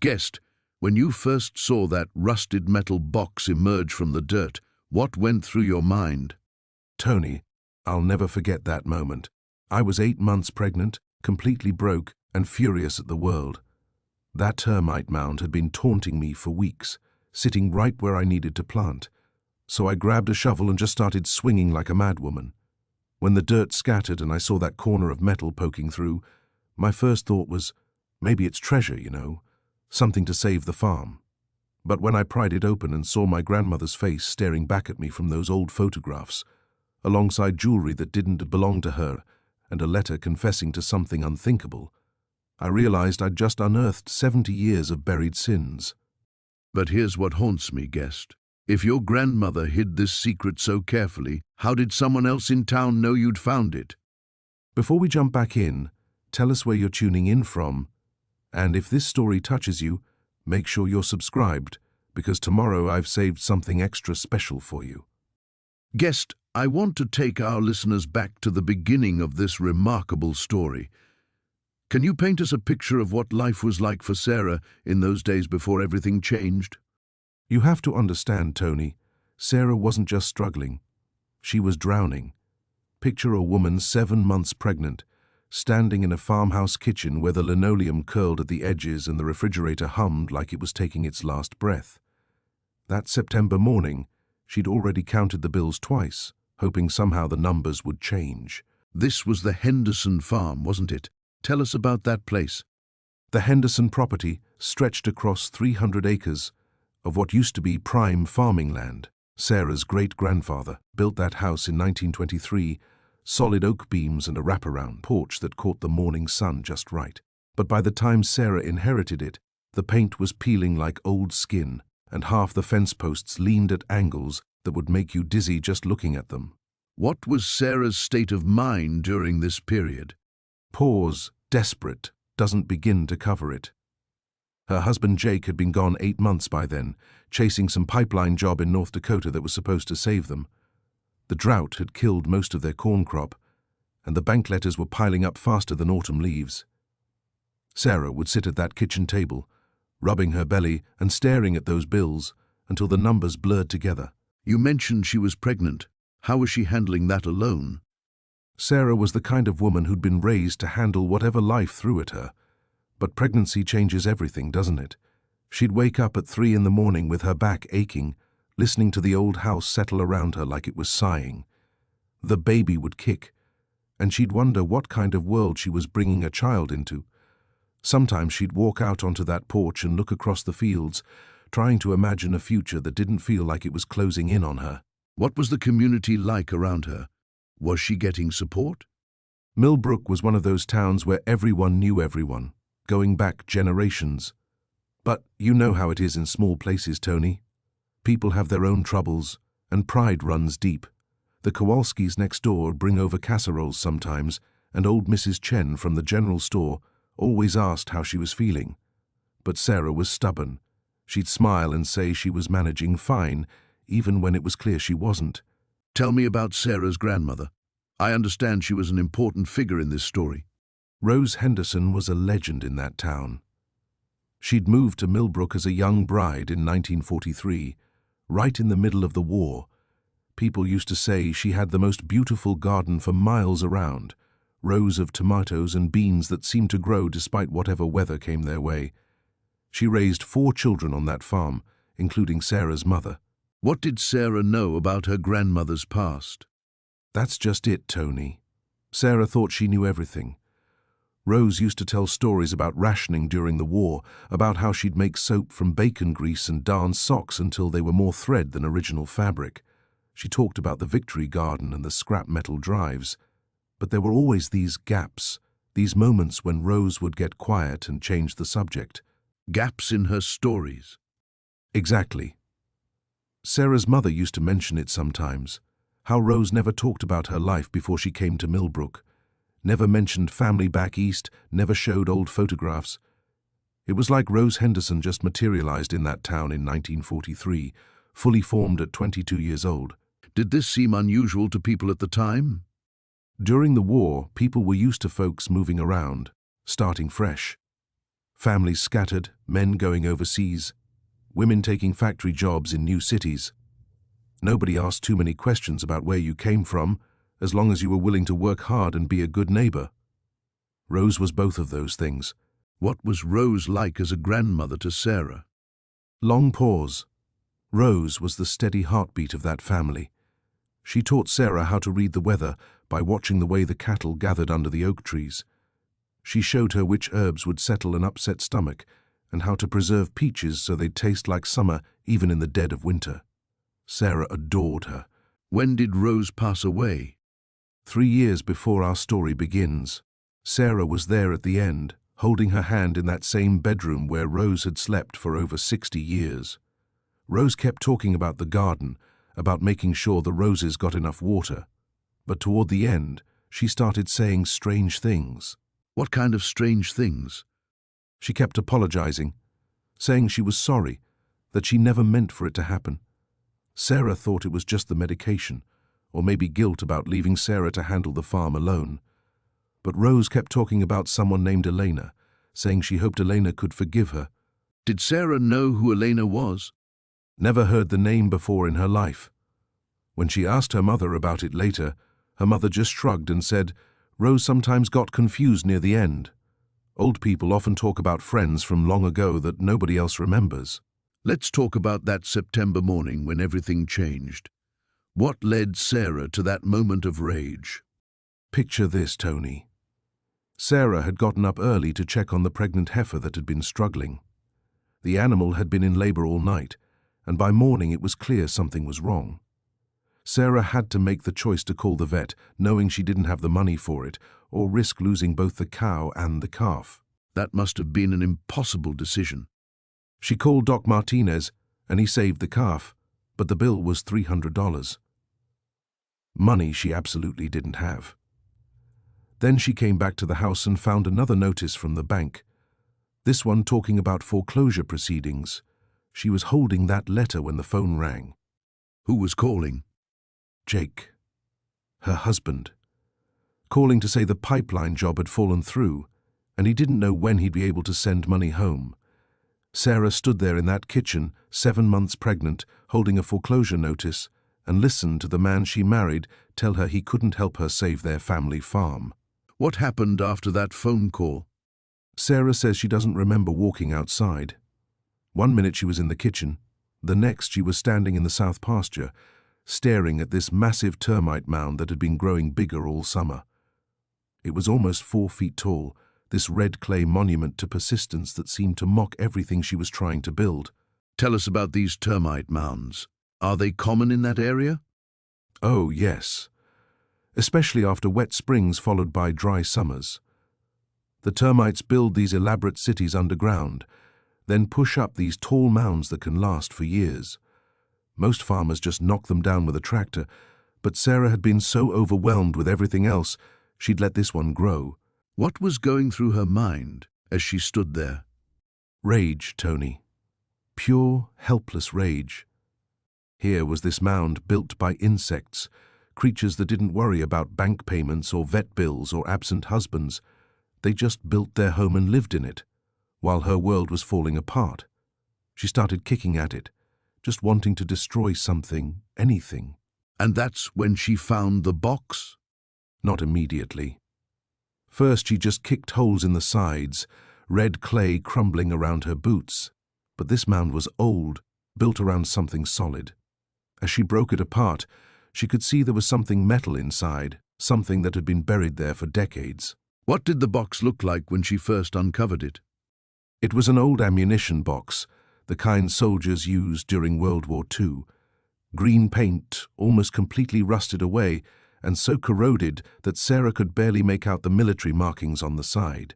Guest, when you first saw that rusted metal box emerge from the dirt, what went through your mind? Tony, I'll never forget that moment. I was 8 months pregnant, completely broke and furious at the world. That termite mound had been taunting me for weeks, sitting right where I needed to plant. So I grabbed a shovel and just started swinging like a madwoman. When the dirt scattered and I saw that corner of metal poking through, my first thought was, maybe it's treasure, something to save the farm. But when I pried it open and saw my grandmother's face staring back at me from those old photographs, alongside jewelry that didn't belong to her and a letter confessing to something unthinkable, I realized I'd just unearthed 70 years of buried sins. But here's what haunts me, Guest. If your grandmother hid this secret so carefully, how did someone else in town know you'd found it? Before we jump back in, tell us where you're tuning in from. And if this story touches you, make sure you're subscribed, because tomorrow I've saved something extra special for you. Guest, I want to take our listeners back to the beginning of this remarkable story. Can you paint us a picture of what life was like for Sarah in those days before everything changed? You have to understand, Tony, Sarah wasn't just struggling. She was drowning. Picture a woman 7 months pregnant, standing in a farmhouse kitchen where the linoleum curled at the edges and the refrigerator hummed like it was taking its last breath. That September morning, she'd already counted the bills twice, hoping somehow the numbers would change. This was the Henderson farm, wasn't it? Tell us about that place. The Henderson property stretched across 300 acres of what used to be prime farming land. Sarah's great-grandfather built that house in 1923, solid oak beams and a wraparound porch that caught the morning sun just right. But by the time Sarah inherited it, the paint was peeling like old skin, and half the fence posts leaned at angles that would make you dizzy just looking at them. What was Sarah's state of mind during this period? Pause, desperate, doesn't begin to cover it. Her husband Jake had been gone 8 months by then, chasing some pipeline job in North Dakota that was supposed to save them. The drought had killed most of their corn crop, and the bank letters were piling up faster than autumn leaves. Sarah would sit at that kitchen table, rubbing her belly and staring at those bills until the numbers blurred together. You mentioned she was pregnant. How was she handling that alone? Sarah was the kind of woman who'd been raised to handle whatever life threw at her. But pregnancy changes everything, doesn't it? She'd wake up at 3 in the morning with her back aching, listening to the old house settle around her like it was sighing. The baby would kick, and she'd wonder what kind of world she was bringing a child into. Sometimes she'd walk out onto that porch and look across the fields, trying to imagine a future that didn't feel like it was closing in on her. What was the community like around her? Was she getting support? Millbrook was one of those towns where everyone knew everyone, going back generations. But you know how it is in small places, Tony. People have their own troubles, and pride runs deep. The Kowalskis next door bring over casseroles sometimes, and old Mrs. Chen from the general store always asked how she was feeling. But Sarah was stubborn. She'd smile and say she was managing fine, even when it was clear she wasn't. Tell me about Sarah's grandmother. I understand she was an important figure in this story. Rose Henderson was a legend in that town. She'd moved to Millbrook as a young bride in 1943, right in the middle of the war. People used to say she had the most beautiful garden for miles around, rows of tomatoes and beans that seemed to grow despite whatever weather came their way. She raised 4 children on that farm, including Sarah's mother. What did Sarah know about her grandmother's past? That's just it, Tony. Sarah thought she knew everything. Rose used to tell stories about rationing during the war, about how she'd make soap from bacon grease and darn socks until they were more thread than original fabric. She talked about the Victory Garden and the scrap metal drives. But there were always these gaps, these moments when Rose would get quiet and change the subject. Gaps in her stories. Exactly. Sarah's mother used to mention it sometimes, how Rose never talked about her life before she came to Millbrook, never mentioned family back east, never showed old photographs. It was like Rose Henderson just materialized in that town in 1943, fully formed at 22 years old. Did this seem unusual to people at the time? During the war, people were used to folks moving around, starting fresh. Families scattered, men going overseas, women taking factory jobs in new cities. Nobody asked too many questions about where you came from, as long as you were willing to work hard and be a good neighbor. Rose was both of those things. What was Rose like as a grandmother to Sarah? Long pause. Rose was the steady heartbeat of that family. She taught Sarah how to read the weather by watching the way the cattle gathered under the oak trees. She showed her which herbs would settle an upset stomach and how to preserve peaches so they'd taste like summer even in the dead of winter. Sarah adored her. When did Rose pass away? 3 years before our story begins. Sarah was there at the end, holding her hand in that same bedroom where Rose had slept for over 60 years. Rose kept talking about the garden, about making sure the roses got enough water. But toward the end, she started saying strange things. What kind of strange things? She kept apologizing, saying she was sorry, that she never meant for it to happen. Sarah thought it was just the medication, or maybe guilt about leaving Sarah to handle the farm alone. But Rose kept talking about someone named Elena, saying she hoped Elena could forgive her. Did Sarah know who Elena was? Never heard the name before in her life. When she asked her mother about it later, her mother just shrugged and said, Rose sometimes got confused near the end. Old people often talk about friends from long ago that nobody else remembers. Let's talk about that September morning when everything changed. What led Sarah to that moment of rage? Picture this, Tony. Sarah had gotten up early to check on the pregnant heifer that had been struggling. The animal had been in labor all night, and by morning it was clear something was wrong. Sarah had to make the choice to call the vet, knowing she didn't have the money for it, or risk losing both the cow and the calf. That must have been an impossible decision. She called Doc Martinez, and he saved the calf, but the bill was $300. Money she absolutely didn't have. Then she came back to the house and found another notice from the bank. This one talking about foreclosure proceedings. She was holding that letter when the phone rang. Who was calling? Jake, her husband, calling to say the pipeline job had fallen through, and he didn't know when he'd be able to send money home. Sarah stood there in that kitchen, 7 months pregnant, holding a foreclosure notice, and listened to the man she married tell her he couldn't help her save their family farm. What happened after that phone call? Sarah says she doesn't remember walking outside. 1 minute she was in the kitchen, the next she was standing in the south pasture, staring at this massive termite mound that had been growing bigger all summer. It was almost 4 feet tall, this red clay monument to persistence that seemed to mock everything she was trying to build. Tell us about these termite mounds. Are they common in that area? Oh, yes. Especially after wet springs followed by dry summers. The termites build these elaborate cities underground, then push up these tall mounds that can last for years. Most farmers just knock them down with a tractor, but Sarah had been so overwhelmed with everything else, she'd let this one grow. What was going through her mind as she stood there? Rage, Tony. Pure, helpless rage. Here was this mound built by insects, creatures that didn't worry about bank payments or vet bills or absent husbands. They just built their home and lived in it, while her world was falling apart. She started kicking at it, just wanting to destroy something, anything. And that's when she found the box? Not immediately. First she just kicked holes in the sides, red clay crumbling around her boots. But this mound was old, built around something solid. As she broke it apart, she could see there was something metal inside, something that had been buried there for decades. What did the box look like when she first uncovered it? It was an old ammunition box, the kind soldiers used during World War II. Green paint, almost completely rusted away, and so corroded that Sarah could barely make out the military markings on the side.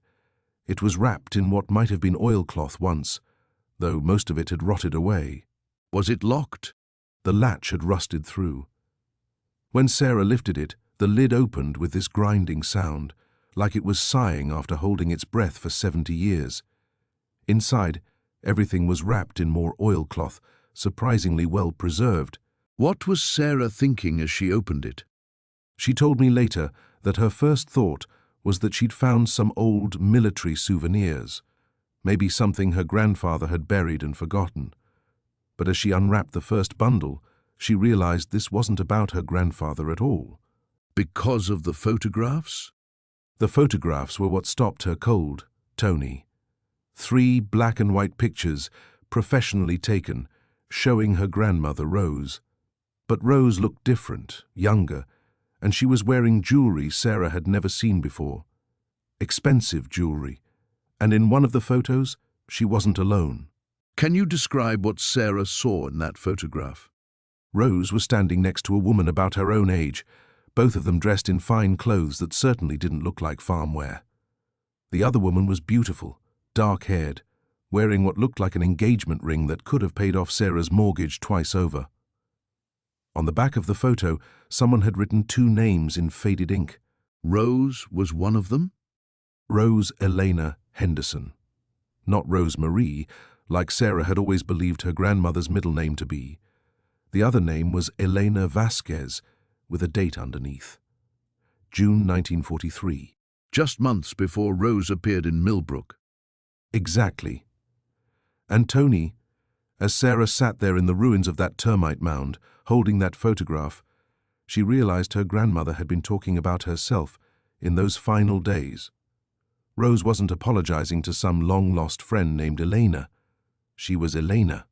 It was wrapped in what might have been oilcloth once, though most of it had rotted away. Was it locked? The latch had rusted through. When Sarah lifted it, the lid opened with this grinding sound, like it was sighing after holding its breath for 70 years. Inside, everything was wrapped in more oilcloth, surprisingly well preserved. What was Sarah thinking as she opened it? She told me later that her first thought was that she'd found some old military souvenirs. maybe something her grandfather had buried and forgotten. But as she unwrapped the first bundle, she realized this wasn't about her grandfather at all. Because of the photographs? The photographs were what stopped her cold, Tony. 3 black and white pictures, professionally taken, showing her grandmother Rose. But Rose looked different, younger, and she was wearing jewelry Sarah had never seen before. Expensive jewelry. And in one of the photos, she wasn't alone. Can you describe what Sarah saw in that photograph? Rose was standing next to a woman about her own age, both of them dressed in fine clothes that certainly didn't look like farm wear. The other woman was beautiful, dark-haired, wearing what looked like an engagement ring that could have paid off Sarah's mortgage twice over. On the back of the photo, someone had written 2 names in faded ink. Rose was one of them? Rose Elena Henderson. Not Rose Marie, like Sarah had always believed her grandmother's middle name to be. The other name was Elena Vasquez, with a date underneath. June 1943. Just months before Rose appeared in Millbrook. Exactly. And Tony, as Sarah sat there in the ruins of that termite mound, holding that photograph, she realized her grandmother had been talking about herself in those final days. Rose wasn't apologizing to some long-lost friend named Elena. She was Elena.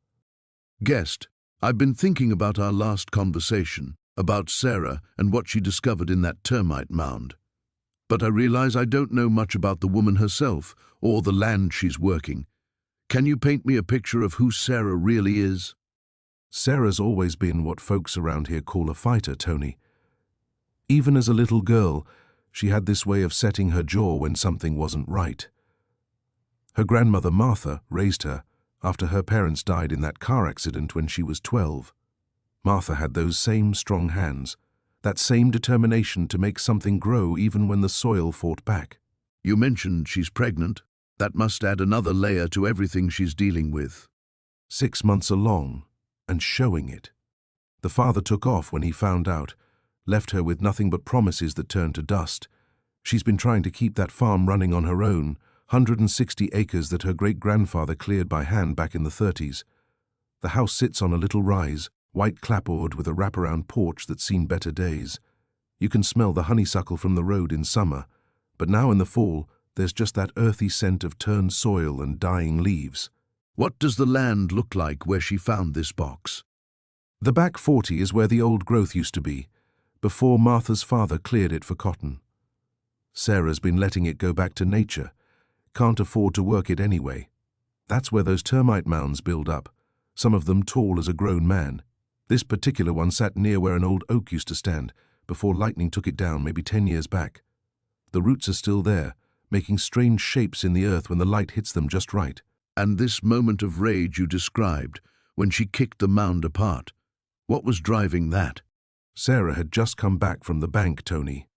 Guest, I've been thinking about our last conversation, about Sarah and what she discovered in that termite mound. But I realize I don't know much about the woman herself or the land she's working. Can you paint me a picture of who Sarah really is? Sarah's always been what folks around here call a fighter, Tony. Even as a little girl, she had this way of setting her jaw when something wasn't right. Her grandmother Martha raised her after her parents died in that car accident when she was 12. Martha had those same strong hands, that same determination to make something grow even when the soil fought back. You mentioned she's pregnant. That must add another layer to everything she's dealing with. 6 months along, and showing it. The father took off when he found out, left her with nothing but promises that turned to dust. She's been trying to keep that farm running on her own, 160 acres that her great-grandfather cleared by hand back in the 30s. The house sits on a little rise, white clapboard with a wraparound porch that's seen better days. You can smell the honeysuckle from the road in summer, but now in the fall, there's just that earthy scent of turned soil and dying leaves. What does the land look like where she found this box? The back 40 is where the old growth used to be, before Martha's father cleared it for cotton. Sarah's been letting it go back to nature, can't afford to work it anyway. That's where those termite mounds build up, some of them tall as a grown man. This particular one sat near where an old oak used to stand, before lightning took it down maybe 10 years back. The roots are still there, making strange shapes in the earth when the light hits them just right. And this moment of rage you described, when she kicked the mound apart, what was driving that? Sarah had just come back from the bank, Tony.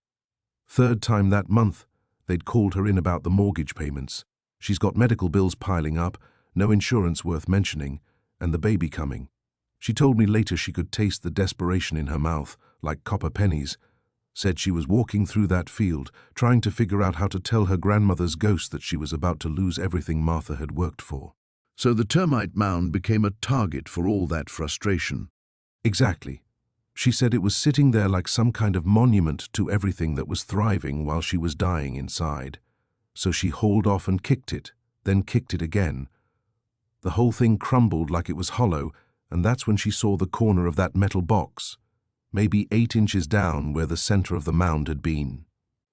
3rd time that month, they'd called her in about the mortgage payments. She's got medical bills piling up, no insurance worth mentioning, and the baby coming. She told me later she could taste the desperation in her mouth, like copper pennies. Said she was walking through that field, trying to figure out how to tell her grandmother's ghost that she was about to lose everything Martha had worked for. So the termite mound became a target for all that frustration. Exactly. She said it was sitting there like some kind of monument to everything that was thriving while she was dying inside. So she hauled off and kicked it, then kicked it again. The whole thing crumbled like it was hollow, and that's when she saw the corner of that metal box, maybe 8 inches down where the center of the mound had been.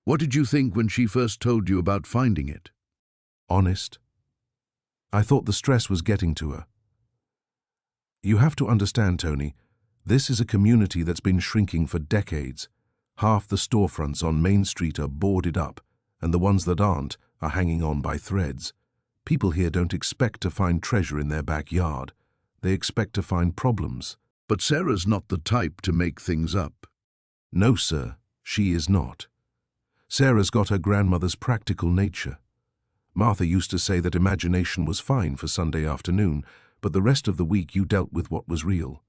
What did you think when she first told you about finding it? Honest. I thought the stress was getting to her. You have to understand, Tony, this is a community that's been shrinking for decades. Half the storefronts on Main Street are boarded up, and the ones that aren't are hanging on by threads. People here don't expect to find treasure in their backyard. They expect to find problems. But Sarah's not the type to make things up. No, sir, she is not. Sarah's got her grandmother's practical nature. Martha used to say that imagination was fine for Sunday afternoon, but the rest of the week you dealt with what was real.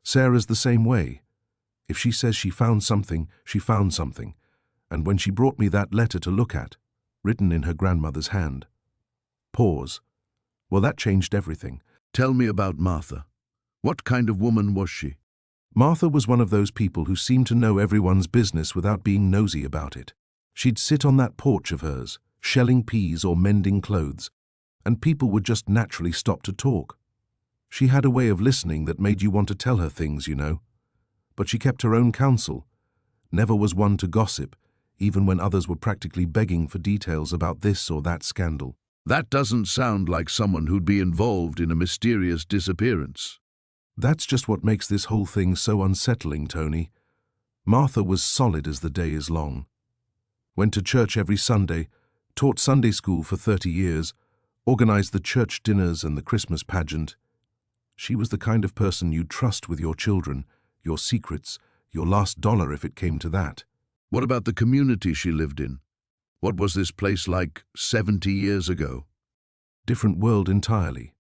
Sarah's the same way. If she says she found something, she found something. And when she brought me that letter to look at, written in her grandmother's hand, Pause. Well, that changed everything. Tell me about Martha. What kind of woman was she? Martha was one of those people who seemed to know everyone's business without being nosy about it. She'd sit on that porch of hers, shelling peas or mending clothes, and people would just naturally stop to talk. She had a way of listening that made you want to tell her things, you know. But she kept her own counsel, never was one to gossip, even when others were practically begging for details about this or that scandal. That doesn't sound like someone who'd be involved in a mysterious disappearance. That's just what makes this whole thing so unsettling, Tony. Martha was solid as the day is long. Went to church every Sunday, taught Sunday school for 30 years, organized the church dinners and the Christmas pageant. She was the kind of person you'd trust with your children, your secrets, your last dollar if it came to that. What about the community she lived in? What was this place like 70 years ago? Different world entirely.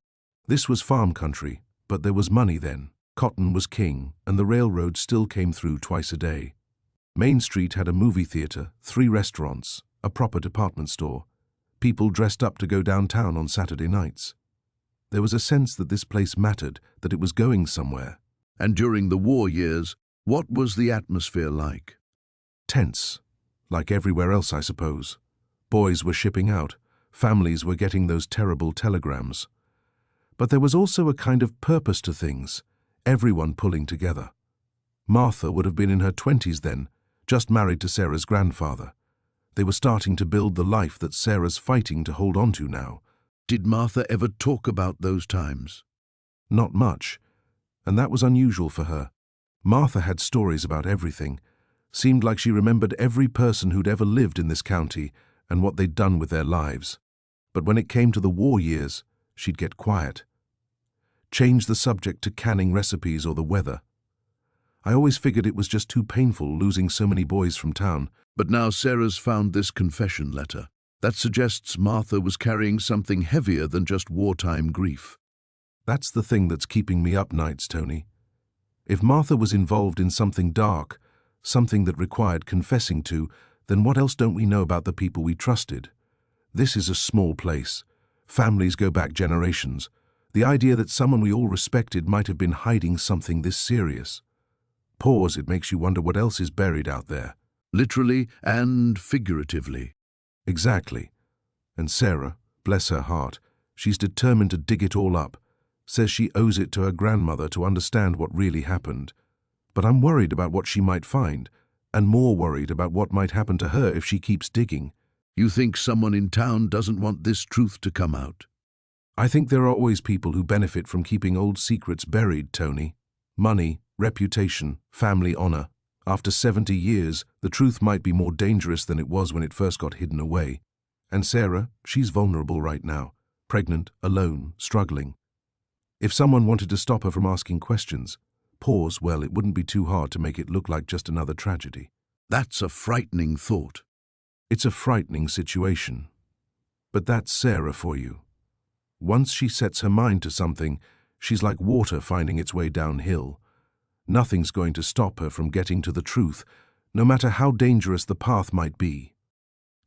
This was farm country, but there was money then. Cotton was king, and the railroad still came through twice a day. Main Street had a movie theater, 3 restaurants, a proper department store. People dressed up to go downtown on Saturday nights. There was a sense that this place mattered, that it was going somewhere. And during the war years, what was the atmosphere like? Tense. Like everywhere else, I suppose. Boys were shipping out. Families were getting those terrible telegrams. But there was also a kind of purpose to things, everyone pulling together. Martha would have been in her 20s then, just married to Sarah's grandfather. They were starting to build the life that Sarah's fighting to hold on to now. Did Martha ever talk about those times? Not much, and that was unusual for her. Martha had stories about everything. Seemed like she remembered every person who'd ever lived in this county and what they'd done with their lives. But when it came to the war years, she'd get quiet. Change the subject to canning recipes or the weather. I always figured it was just too painful losing so many boys from town. But now Sarah's found this confession letter. That suggests Martha was carrying something heavier than just wartime grief. That's the thing that's keeping me up nights, Tony. If Martha was involved in something dark, something that required confessing to, then what else don't we know about the people we trusted? This is a small place. Families go back generations. The idea that someone we all respected might have been hiding something this serious. Pause, it makes you wonder what else is buried out there. Literally and figuratively. Exactly. And Sarah, bless her heart, she's determined to dig it all up. Says she owes it to her grandmother to understand what really happened. But I'm worried about what she might find, and more worried about what might happen to her if she keeps digging. You think someone in town doesn't want this truth to come out? I think there are always people who benefit from keeping old secrets buried, Tony. Money, reputation, family honor. After 70 years, the truth might be more dangerous than it was when it first got hidden away. And Sarah, she's vulnerable right now. Pregnant, alone, struggling. If someone wanted to stop her from asking questions, pause, well, it wouldn't be too hard to make it look like just another tragedy. That's a frightening thought. It's a frightening situation. But that's Sarah for you. Once she sets her mind to something, she's like water finding its way downhill. Nothing's going to stop her from getting to the truth, no matter how dangerous the path might be.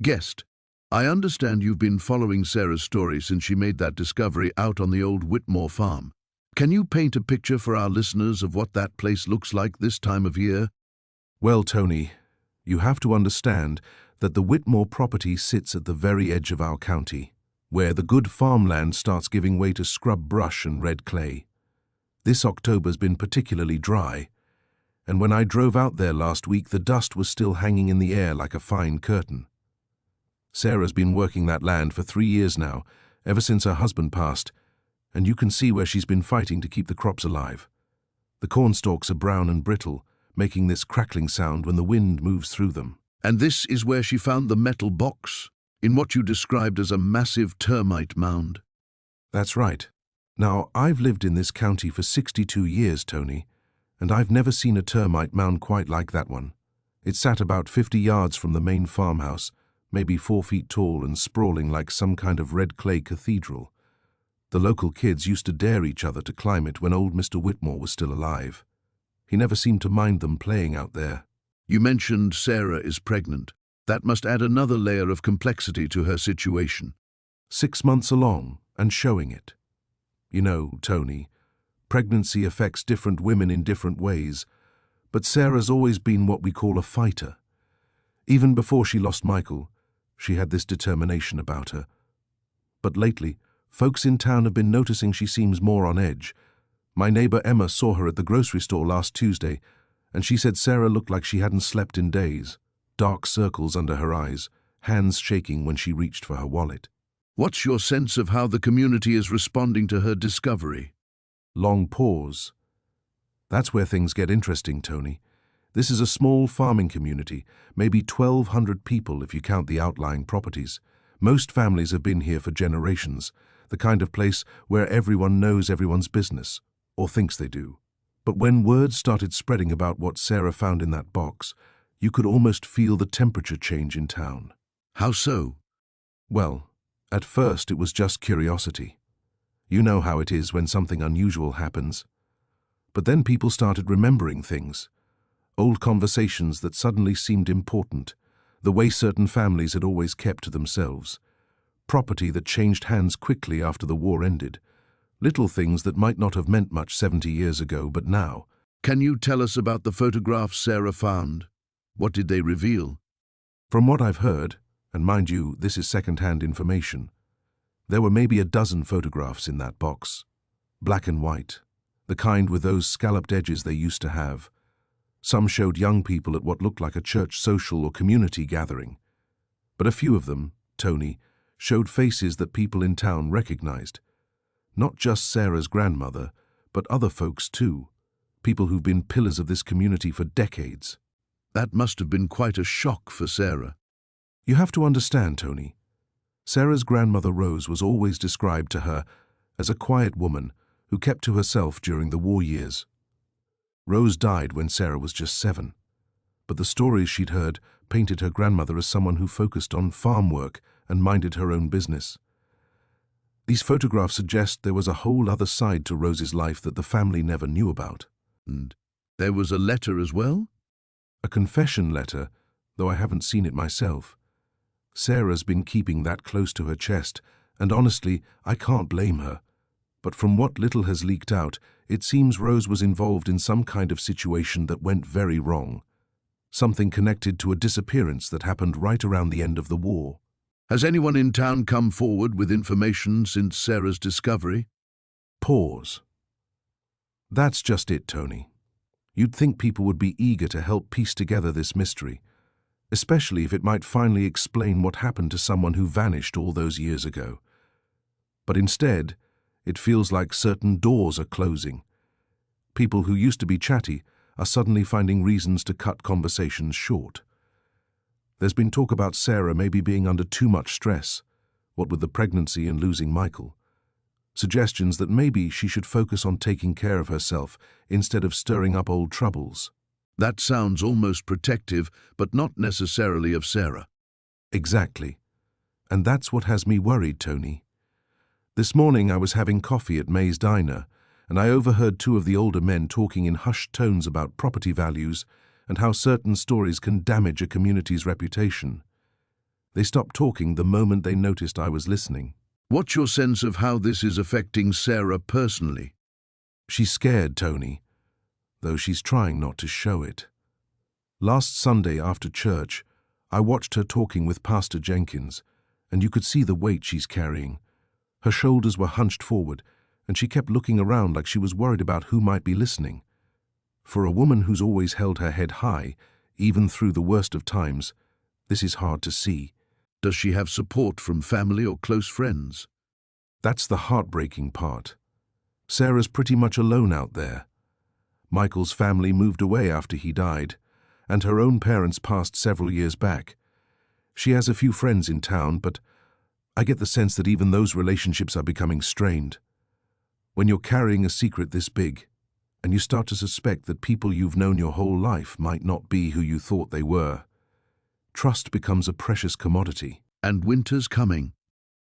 Guest, I understand you've been following Sarah's story since she made that discovery out on the old Whitmore farm. Can you paint a picture for our listeners of what that place looks like this time of year? Well, Tony, you have to understand that the Whitmore property sits at the very edge of our county, where the good farmland starts giving way to scrub brush and red clay. This October's been particularly dry, and when I drove out there last week, the dust was still hanging in the air like a fine curtain. Sarah's been working that land for 3 years now, ever since her husband passed, and you can see where she's been fighting to keep the crops alive. The corn stalks are brown and brittle, making this crackling sound when the wind moves through them. And this is where she found the metal box, in what you described as a massive termite mound. That's right. Now, I've lived in this county for 62 years, Tony, and I've never seen a termite mound quite like that one. It sat about 50 yards from the main farmhouse, maybe 4 feet tall and sprawling like some kind of red clay cathedral. The local kids used to dare each other to climb it when old Mr. Whitmore was still alive. He never seemed to mind them playing out there. You mentioned Sarah is pregnant. That must add another layer of complexity to her situation. 6 months along and showing it. You know, Tony, pregnancy affects different women in different ways, but Sarah's always been what we call a fighter. Even before she lost Michael, she had this determination about her. But lately, folks in town have been noticing she seems more on edge. My neighbor Emma saw her at the grocery store last Tuesday, and she said Sarah looked like she hadn't slept in days. Dark circles under her eyes, hands shaking when she reached for her wallet. What's your sense of how the community is responding to her discovery? Long pause. That's where things get interesting, Tony. This is a small farming community, maybe 1,200 people if you count the outlying properties. Most families have been here for generations, the kind of place where everyone knows everyone's business, or thinks they do. But when word started spreading about what Sarah found in that box, you could almost feel the temperature change in town. How so? Well, at first it was just curiosity. You know how it is when something unusual happens. But then people started remembering things. Old conversations that suddenly seemed important, the way certain families had always kept to themselves. Property that changed hands quickly after the war ended. Little things that might not have meant much 70 years ago, but now. Can you tell us about the photographs Sarah found? What did they reveal? From what I've heard, and mind you, this is second-hand information, there were maybe a dozen photographs in that box. Black and white, the kind with those scalloped edges they used to have. Some showed young people at what looked like a church social or community gathering. But a few of them, Tony, showed faces that people in town recognized. Not just Sarah's grandmother, but other folks too. People who've been pillars of this community for decades. That must have been quite a shock for Sarah. You have to understand, Tony. Sarah's grandmother Rose was always described to her as a quiet woman who kept to herself during the war years. Rose died when Sarah was just 7, but the stories she'd heard painted her grandmother as someone who focused on farm work and minded her own business. These photographs suggest there was a whole other side to Rose's life that the family never knew about. And there was a letter as well? A confession letter, though I haven't seen it myself. Sarah's been keeping that close to her chest, and honestly, I can't blame her. But from what little has leaked out, it seems Rose was involved in some kind of situation that went very wrong. Something connected to a disappearance that happened right around the end of the war. Has anyone in town come forward with information since Sarah's discovery? Pause. That's just it, Tony. You'd think people would be eager to help piece together this mystery, especially if it might finally explain what happened to someone who vanished all those years ago. But instead, it feels like certain doors are closing. People who used to be chatty are suddenly finding reasons to cut conversations short. There's been talk about Sarah maybe being under too much stress, what with the pregnancy and losing Michael. Suggestions that maybe she should focus on taking care of herself instead of stirring up old troubles. That sounds almost protective, but not necessarily of Sarah. Exactly. And that's what has me worried, Tony. This morning I was having coffee at May's Diner, and I overheard 2 of the older men talking in hushed tones about property values and how certain stories can damage a community's reputation. They stopped talking the moment they noticed I was listening. What's your sense of how this is affecting Sarah personally? She's scared, Tony, though she's trying not to show it. Last Sunday after church, I watched her talking with Pastor Jenkins, and you could see the weight she's carrying. Her shoulders were hunched forward, and she kept looking around like she was worried about who might be listening. For a woman who's always held her head high, even through the worst of times, this is hard to see. Does she have support from family or close friends? That's the heartbreaking part. Sarah's pretty much alone out there. Michael's family moved away after he died, and her own parents passed several years back. She has a few friends in town, but I get the sense that even those relationships are becoming strained. When you're carrying a secret this big, and you start to suspect that people you've known your whole life might not be who you thought they were, trust becomes a precious commodity. And winter's coming.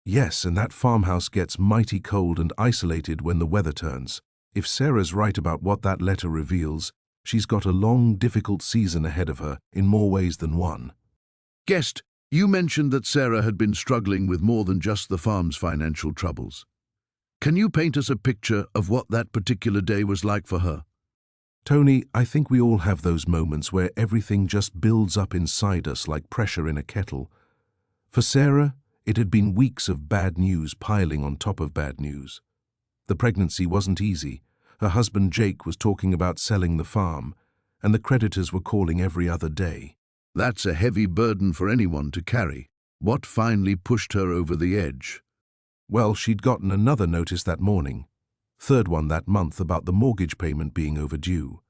Yes, and that farmhouse gets mighty cold and isolated when the weather turns. If Sarah's right about what that letter reveals, she's got a long, difficult season ahead of her in more ways than one. Guest, You mentioned that Sarah had been struggling with more than just the farm's financial troubles. Can you paint us a picture of what that particular day was like for her? Tony, I think we all have those moments where everything just builds up inside us like pressure in a kettle. For Sarah, it had been weeks of bad news piling on top of bad news. The pregnancy wasn't easy. Her husband Jake was talking about selling the farm, and the creditors were calling every other day. That's a heavy burden for anyone to carry. What finally pushed her over the edge? Well, she'd gotten another notice that morning, third one that month, about the mortgage payment being overdue.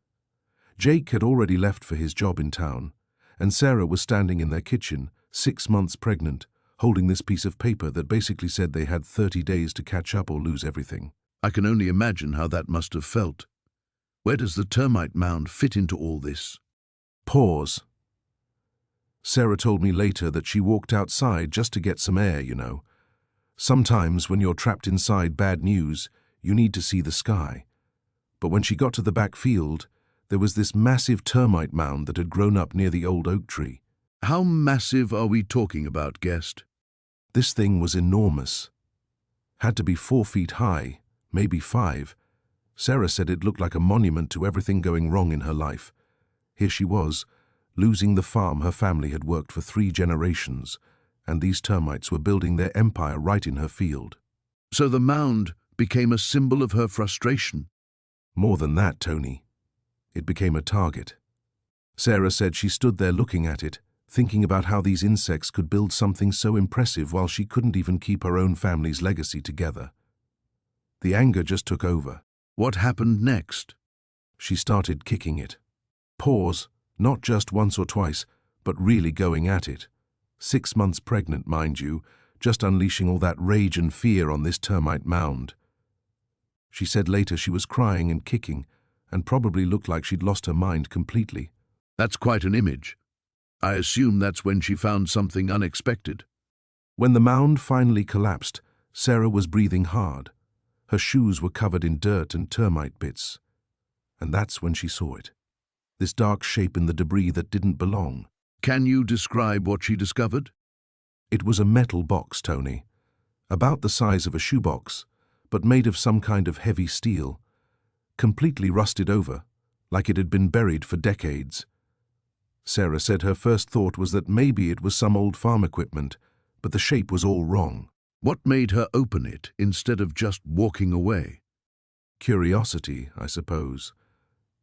Jake had already left for his job in town, and Sarah was standing in their kitchen, 6 months pregnant, holding this piece of paper that basically said they had 30 days to catch up or lose everything. I can only imagine how that must have felt. Where does the termite mound fit into all this? Pause. Sarah told me later that she walked outside just to get some air, you know. Sometimes when you're trapped inside bad news, you need to see the sky. But when she got to the back field, there was this massive termite mound that had grown up near the old oak tree. How massive are we talking about, guest? This thing was enormous. Had to be 4 feet high, maybe 5. Sarah said it looked like a monument to everything going wrong in her life. Here she was, losing the farm her family had worked for 3 generations, and these termites were building their empire right in her field. So the mound became a symbol of her frustration. More than that, Tony. It became a target. Sarah said she stood there looking at it, thinking about how these insects could build something so impressive while she couldn't even keep her own family's legacy together. The anger just took over. What happened next? She started kicking it. Pause, not just once or twice, but really going at it. 6 months pregnant, mind you, just unleashing all that rage and fear on this termite mound. She said later she was crying and kicking, and probably looked like she'd lost her mind completely. That's quite an image. I assume that's when she found something unexpected. When the mound finally collapsed, Sarah was breathing hard. Her shoes were covered in dirt and termite bits. And that's when she saw it. This dark shape in the debris that didn't belong. Can you describe what she discovered? It was a metal box, Tony. About the size of a shoebox, but made of some kind of heavy steel. Completely rusted over, like it had been buried for decades. Sarah said her first thought was that maybe it was some old farm equipment, but the shape was all wrong. What made her open it instead of just walking away? Curiosity, I suppose.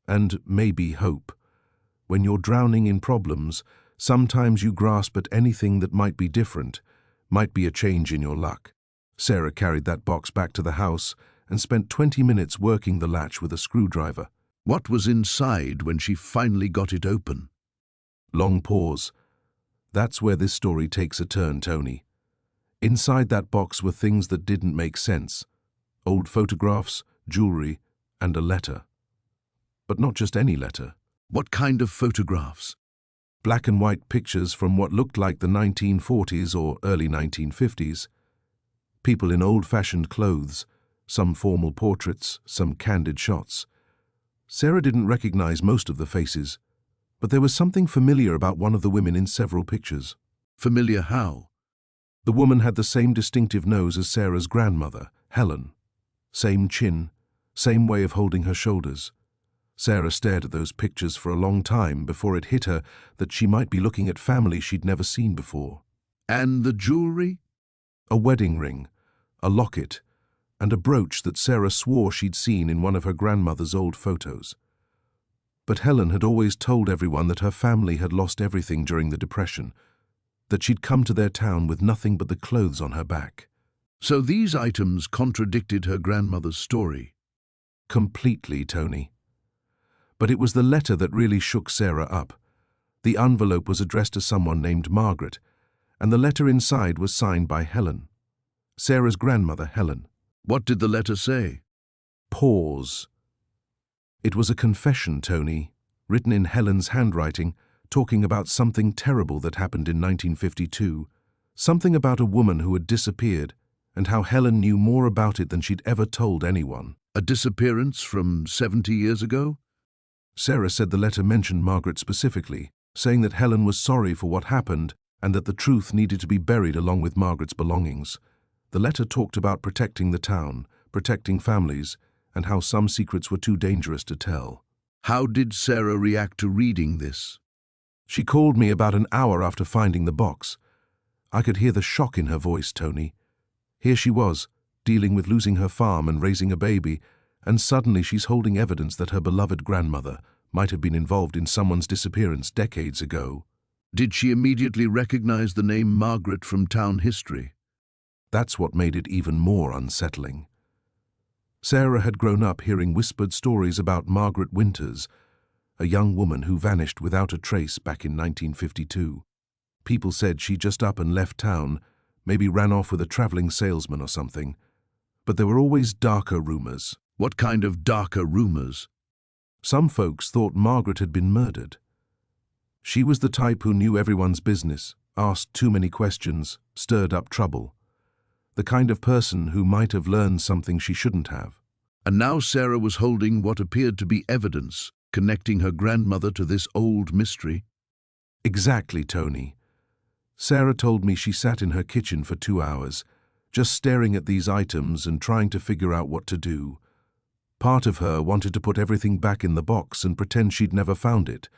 And maybe hope. When you're drowning in problems, sometimes you grasp at anything that might be different, might be a change in your luck. Sarah carried that box back to the house and spent 20 minutes working the latch with a screwdriver. What was inside when she finally got it open? Long pause. That's where this story takes a turn, Tony. Inside that box were things that didn't make sense. Old photographs, jewelry, and a letter. But not just any letter. What kind of photographs? Black and white pictures from what looked like the 1940s or early 1950s. People in old-fashioned clothes, some formal portraits, some candid shots. Sarah didn't recognize most of the faces, but there was something familiar about one of the women in several pictures. Familiar how? The woman had the same distinctive nose as Sarah's grandmother, Helen. Same chin, same way of holding her shoulders. Sarah stared at those pictures for a long time before it hit her that she might be looking at family she'd never seen before. And the jewelry? A wedding ring, a locket, and a brooch that Sarah swore she'd seen in one of her grandmother's old photos. But Helen had always told everyone that her family had lost everything during the Depression, that she'd come to their town with nothing but the clothes on her back. So these items contradicted her grandmother's story? Completely, Tony. But it was the letter that really shook Sarah up. The envelope was addressed to someone named Margaret, and the letter inside was signed by Helen. Sarah's grandmother, Helen. What did the letter say? Pause. It was a confession, Tony, written in Helen's handwriting, talking about something terrible that happened in 1952, something about a woman who had disappeared, and how Helen knew more about it than she'd ever told anyone. A disappearance from 70 years ago? Sarah said the letter mentioned Margaret specifically, saying that Helen was sorry for what happened and that the truth needed to be buried along with Margaret's belongings. The letter talked about protecting the town, protecting families, and how some secrets were too dangerous to tell. How did Sarah react to reading this? She called me about an hour after finding the box. I could hear the shock in her voice, Tony. Here she was, dealing with losing her farm and raising a baby, and suddenly she's holding evidence that her beloved grandmother might have been involved in someone's disappearance decades ago. Did she immediately recognize the name Margaret from town history? That's what made it even more unsettling. Sarah had grown up hearing whispered stories about Margaret Winters, a young woman who vanished without a trace back in 1952. People said she just up and left town, maybe ran off with a traveling salesman or something. But there were always darker rumors. What kind of darker rumors? Some folks thought Margaret had been murdered. She was the type who knew everyone's business, asked too many questions, stirred up trouble. The kind of person who might have learned something she shouldn't have. And now Sarah was holding what appeared to be evidence, connecting her grandmother to this old mystery. Exactly, Tony. Sarah told me she sat in her kitchen for 2 hours, just staring at these items and trying to figure out what to do. Part of her wanted to put everything back in the box and pretend she'd never found it,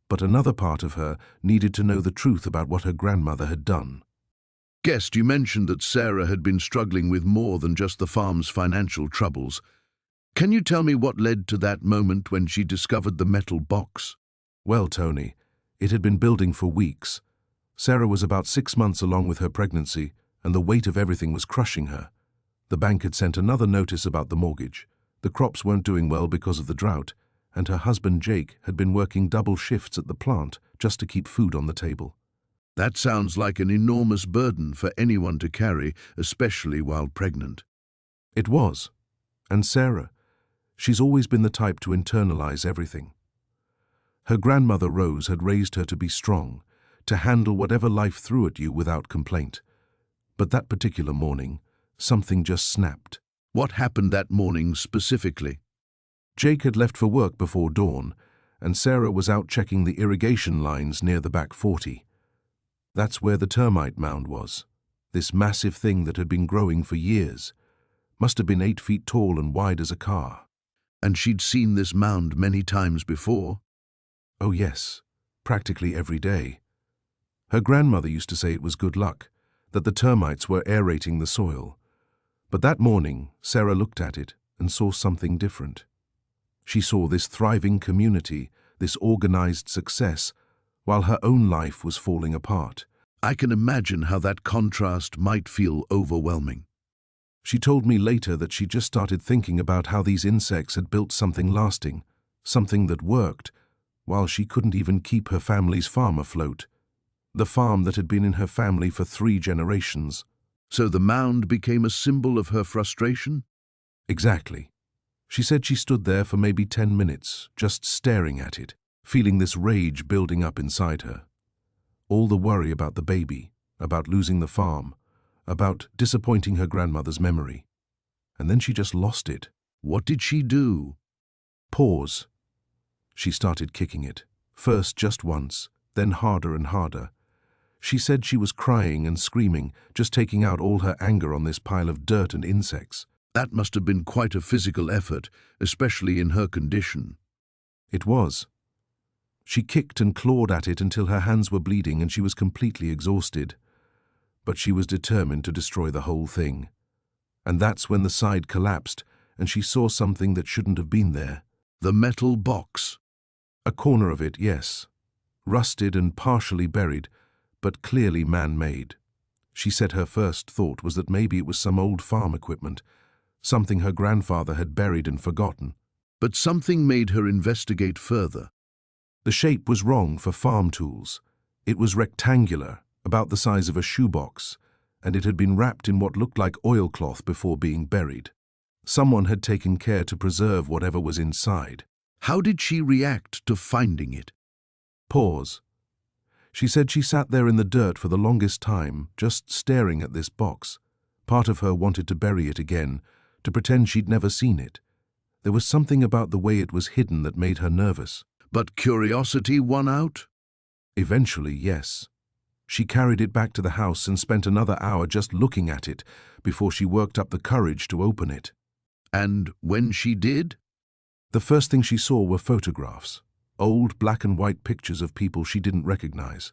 but another part of her needed to know the truth about what her grandmother had done. Guest, you mentioned that Sarah had been struggling with more than just the farm's financial troubles. Can you tell me what led to that moment when she discovered the metal box? Well, Tony, it had been building for weeks. Sarah was about 6 months along with her pregnancy, and the weight of everything was crushing her. The bank had sent another notice about the mortgage. The crops weren't doing well because of the drought, and her husband Jake had been working double shifts at the plant just to keep food on the table. That sounds like an enormous burden for anyone to carry, especially while pregnant. It was. And Sarah, she's always been the type to internalize everything. Her grandmother Rose had raised her to be strong, to handle whatever life threw at you without complaint. But that particular morning, something just snapped. What happened that morning specifically? Jake had left for work before dawn, and Sarah was out checking the irrigation lines near the back 40. That's where the termite mound was, this massive thing that had been growing for years. Must have been 8 feet tall and wide as a car. And she'd seen this mound many times before? Oh yes, practically every day. Her grandmother used to say it was good luck, that the termites were aerating the soil. But that morning, Sarah looked at it and saw something different. She saw this thriving community, this organized success, while her own life was falling apart. I can imagine how that contrast might feel overwhelming. She told me later that she just started thinking about how these insects had built something lasting, something that worked, while she couldn't even keep her family's farm afloat. The farm that had been in her family for 3 generations. So the mound became a symbol of her frustration? Exactly. She said she stood there for maybe 10 minutes, just staring at it, feeling this rage building up inside her. All the worry about the baby, about losing the farm, about disappointing her grandmother's memory. And then she just lost it. What did she do? Pause. She started kicking it, first just once, then harder and harder. She said she was crying and screaming, just taking out all her anger on this pile of dirt and insects. That must have been quite a physical effort, especially in her condition. It was. She kicked and clawed at it until her hands were bleeding and she was completely exhausted. But she was determined to destroy the whole thing. And that's when the side collapsed and she saw something that shouldn't have been there. The metal box. A corner of it, yes. Rusted and partially buried, but clearly man-made. She said her first thought was that maybe it was some old farm equipment, something her grandfather had buried and forgotten. But something made her investigate further. The shape was wrong for farm tools. It was rectangular, about the size of a shoebox, and it had been wrapped in what looked like oilcloth before being buried. Someone had taken care to preserve whatever was inside. How did she react to finding it? Pause. She said she sat there in the dirt for the longest time, just staring at this box. Part of her wanted to bury it again, to pretend she'd never seen it. There was something about the way it was hidden that made her nervous. But curiosity won out? Eventually, yes. She carried it back to the house and spent another hour just looking at it before she worked up the courage to open it. And when she did? The first thing she saw were photographs, old black and white pictures of people she didn't recognize.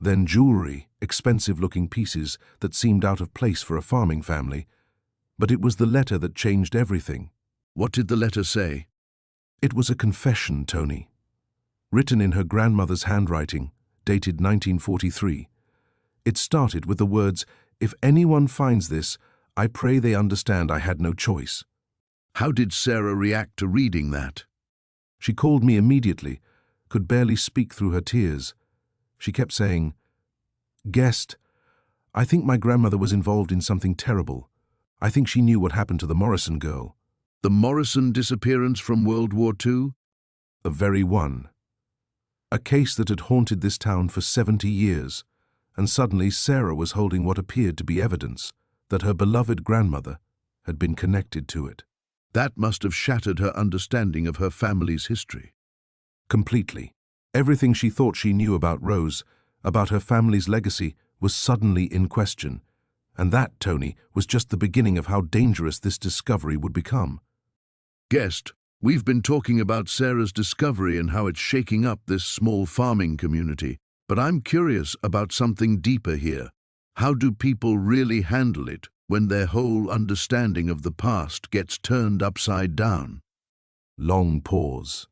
Then jewelry, expensive-looking pieces that seemed out of place for a farming family. But it was the letter that changed everything. What did the letter say? It was a confession, Tony. Written in her grandmother's handwriting, dated 1943. It started with the words, "If anyone finds this, I pray they understand I had no choice." How did Sarah react to reading that? She called me immediately, could barely speak through her tears. She kept saying, "Guest, I think my grandmother was involved in something terrible. I think she knew what happened to the Morrison girl." The Morrison disappearance from World War II? The very one. A case that had haunted this town for 70 years, and suddenly Sarah was holding what appeared to be evidence that her beloved grandmother had been connected to it. That must have shattered her understanding of her family's history. Completely. Everything she thought she knew about Rose, about her family's legacy, was suddenly in question. And that, Tony, was just the beginning of how dangerous this discovery would become. Guest, we've been talking about Sarah's discovery and how it's shaking up this small farming community, but I'm curious about something deeper here. How do people really handle it when their whole understanding of the past gets turned upside down? Long pause.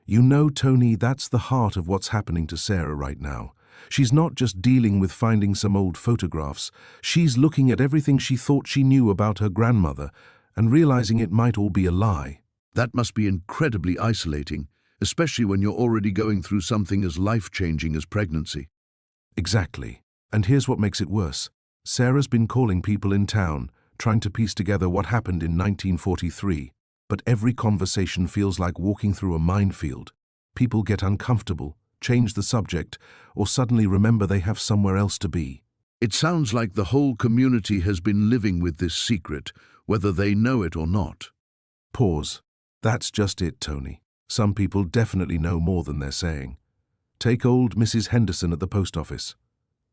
You know, Tony, that's the heart of what's happening to Sarah right now. She's not just dealing with finding some old photographs. She's looking at everything she thought she knew about her grandmother and realizing it might all be a lie. That must be incredibly isolating, especially when you're already going through something as life-changing as pregnancy. Exactly. And here's what makes it worse. Sarah's been calling people in town, trying to piece together what happened in 1943, but every conversation feels like walking through a minefield. People get uncomfortable, change the subject, or suddenly remember they have somewhere else to be. It sounds like the whole community has been living with this secret, whether they know it or not. Pause. That's just it, Tony. Some people definitely know more than they're saying. Take old Mrs. Henderson at the post office.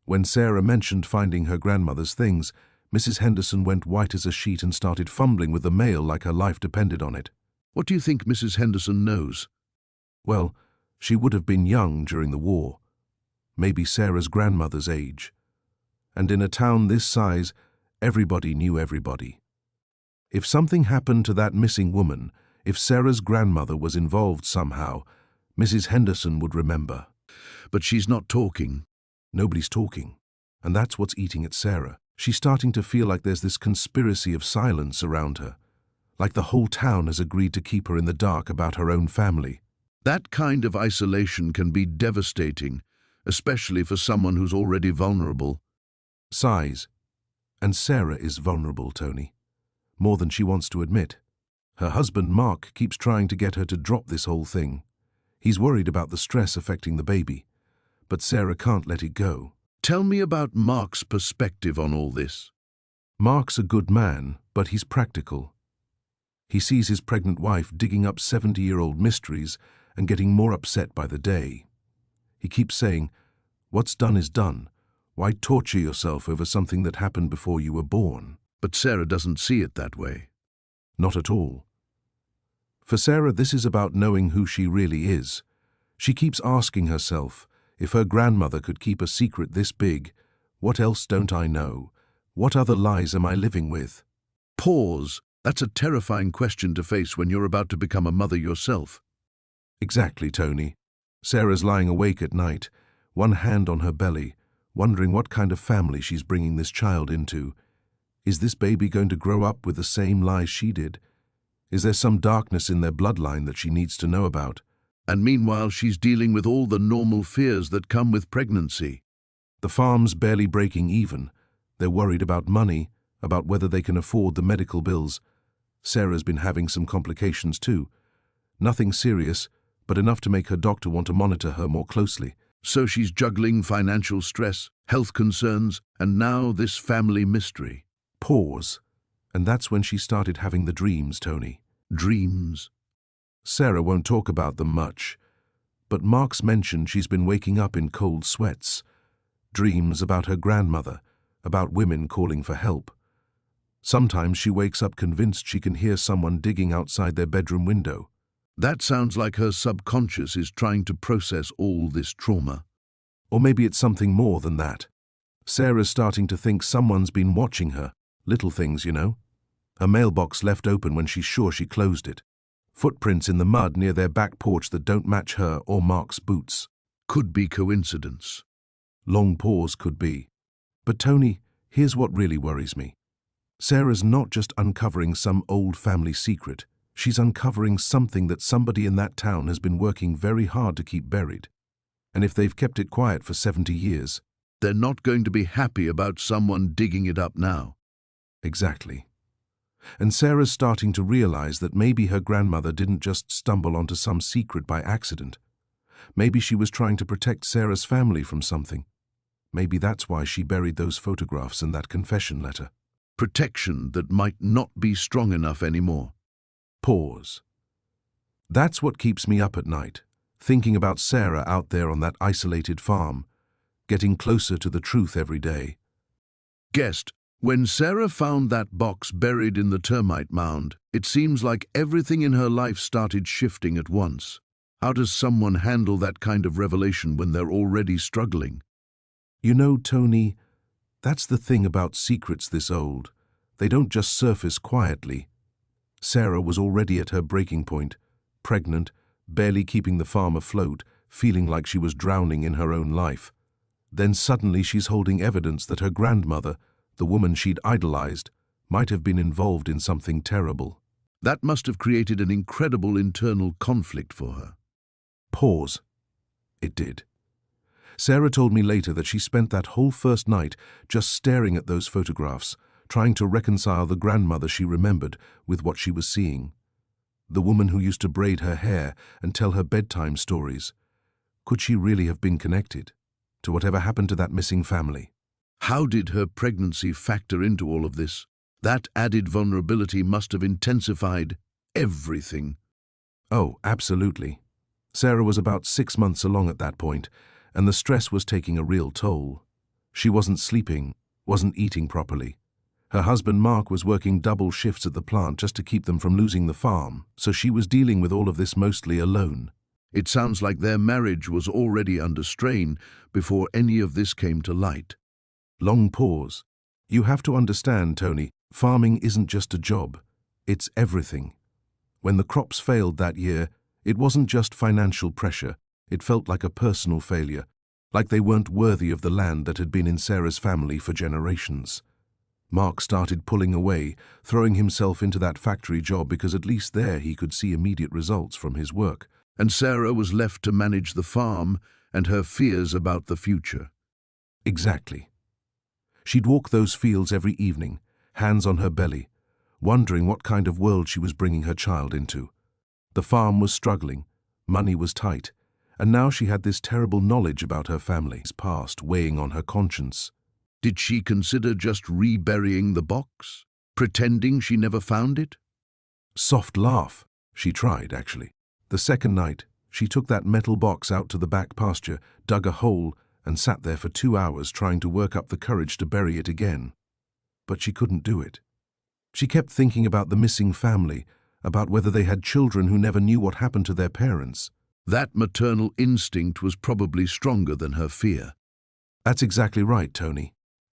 When Sarah mentioned finding her grandmother's things, Mrs. Henderson went white as a sheet and started fumbling with the mail like her life depended on it. What do you think Mrs. Henderson knows? Well, she would have been young during the war. Maybe Sarah's grandmother's age. And in a town this size, everybody knew everybody. If something happened to that missing woman, if Sarah's grandmother was involved somehow, Mrs. Henderson would remember. But she's not talking. Nobody's talking. And that's what's eating at Sarah. She's starting to feel like there's this conspiracy of silence around her. Like the whole town has agreed to keep her in the dark about her own family. That kind of isolation can be devastating, especially for someone who's already vulnerable. Sighs. And Sarah is vulnerable, Tony. More than she wants to admit. Her husband, Mark, keeps trying to get her to drop this whole thing. He's worried about the stress affecting the baby. But Sarah can't let it go. Tell me about Mark's perspective on all this. Mark's a good man, but he's practical. He sees his pregnant wife digging up 70-year-old mysteries and getting more upset by the day. He keeps saying, "What's done is done. Why torture yourself over something that happened before you were born?" But Sarah doesn't see it that way. Not at all. For Sarah, this is about knowing who she really is. She keeps asking herself, if her grandmother could keep a secret this big, what else don't I know? What other lies am I living with? Pause. That's a terrifying question to face when you're about to become a mother yourself. Exactly, Tony. Sarah's lying awake at night, one hand on her belly, wondering what kind of family she's bringing this child into. Is this baby going to grow up with the same lies she did? Is there some darkness in their bloodline that she needs to know about? And meanwhile, she's dealing with all the normal fears that come with pregnancy. The farm's barely breaking even. They're worried about money, about whether they can afford the medical bills. Sarah's been having some complications too. Nothing serious, but enough to make her doctor want to monitor her more closely. So she's juggling financial stress, health concerns, and now this family mystery. Pause. And that's when she started having the dreams, Tony. Dreams? Sarah won't talk about them much, but Mark's mentioned she's been waking up in cold sweats, dreams about her grandmother, about women calling for help. Sometimes she wakes up convinced she can hear someone digging outside their bedroom window. That sounds like her subconscious is trying to process all this trauma. Or maybe it's something more than that. Sarah's starting to think someone's been watching her. Little things, you know. Her mailbox left open when she's sure she closed it. Footprints in the mud near their back porch that don't match her or Mark's boots. Could be coincidence. Long pause could be. But Tony, here's what really worries me. Sarah's not just uncovering some old family secret. She's uncovering something that somebody in that town has been working very hard to keep buried. And if they've kept it quiet for 70 years... they're not going to be happy about someone digging it up now. Exactly. And Sarah's starting to realize that maybe her grandmother didn't just stumble onto some secret by accident. Maybe she was trying to protect Sarah's family from something. Maybe that's why she buried those photographs and that confession letter. Protection that might not be strong enough anymore. Pause. That's what keeps me up at night, thinking about Sarah out there on that isolated farm, getting closer to the truth every day. Guest, when Sarah found that box buried in the termite mound, it seems like everything in her life started shifting at once. How does someone handle that kind of revelation when they're already struggling? You know, Tony, that's the thing about secrets this old. They don't just surface quietly. Sarah was already at her breaking point, pregnant, barely keeping the farm afloat, feeling like she was drowning in her own life. Then suddenly she's holding evidence that her grandmother, the woman she'd idolized, might have been involved in something terrible. That must have created an incredible internal conflict for her. Pause. It did. Sarah told me later that she spent that whole first night just staring at those photographs, trying to reconcile the grandmother she remembered with what she was seeing. The woman who used to braid her hair and tell her bedtime stories. Could she really have been connected to whatever happened to that missing family? How did her pregnancy factor into all of this? That added vulnerability must have intensified everything. Oh, absolutely. Sarah was about 6 months along at that point, and the stress was taking a real toll. She wasn't sleeping, wasn't eating properly. Her husband Mark was working double shifts at the plant just to keep them from losing the farm, so she was dealing with all of this mostly alone. It sounds like their marriage was already under strain before any of this came to light. Long pause. You have to understand, Tony, farming isn't just a job. It's everything. When the crops failed that year, it wasn't just financial pressure. It felt like a personal failure, like they weren't worthy of the land that had been in Sarah's family for generations. Mark started pulling away, throwing himself into that factory job because at least there he could see immediate results from his work. And Sarah was left to manage the farm and her fears about the future. Exactly. She'd walk those fields every evening, hands on her belly, wondering what kind of world she was bringing her child into. The farm was struggling, money was tight, and now she had this terrible knowledge about her family's past weighing on her conscience. Did she consider just reburying the box, pretending she never found it? Soft laugh. She tried, actually. The second night, she took that metal box out to the back pasture, dug a hole, and sat there for 2 hours trying to work up the courage to bury it again. But she couldn't do it. She kept thinking about the missing family, about whether they had children who never knew what happened to their parents. That maternal instinct was probably stronger than her fear. That's exactly right, Tony.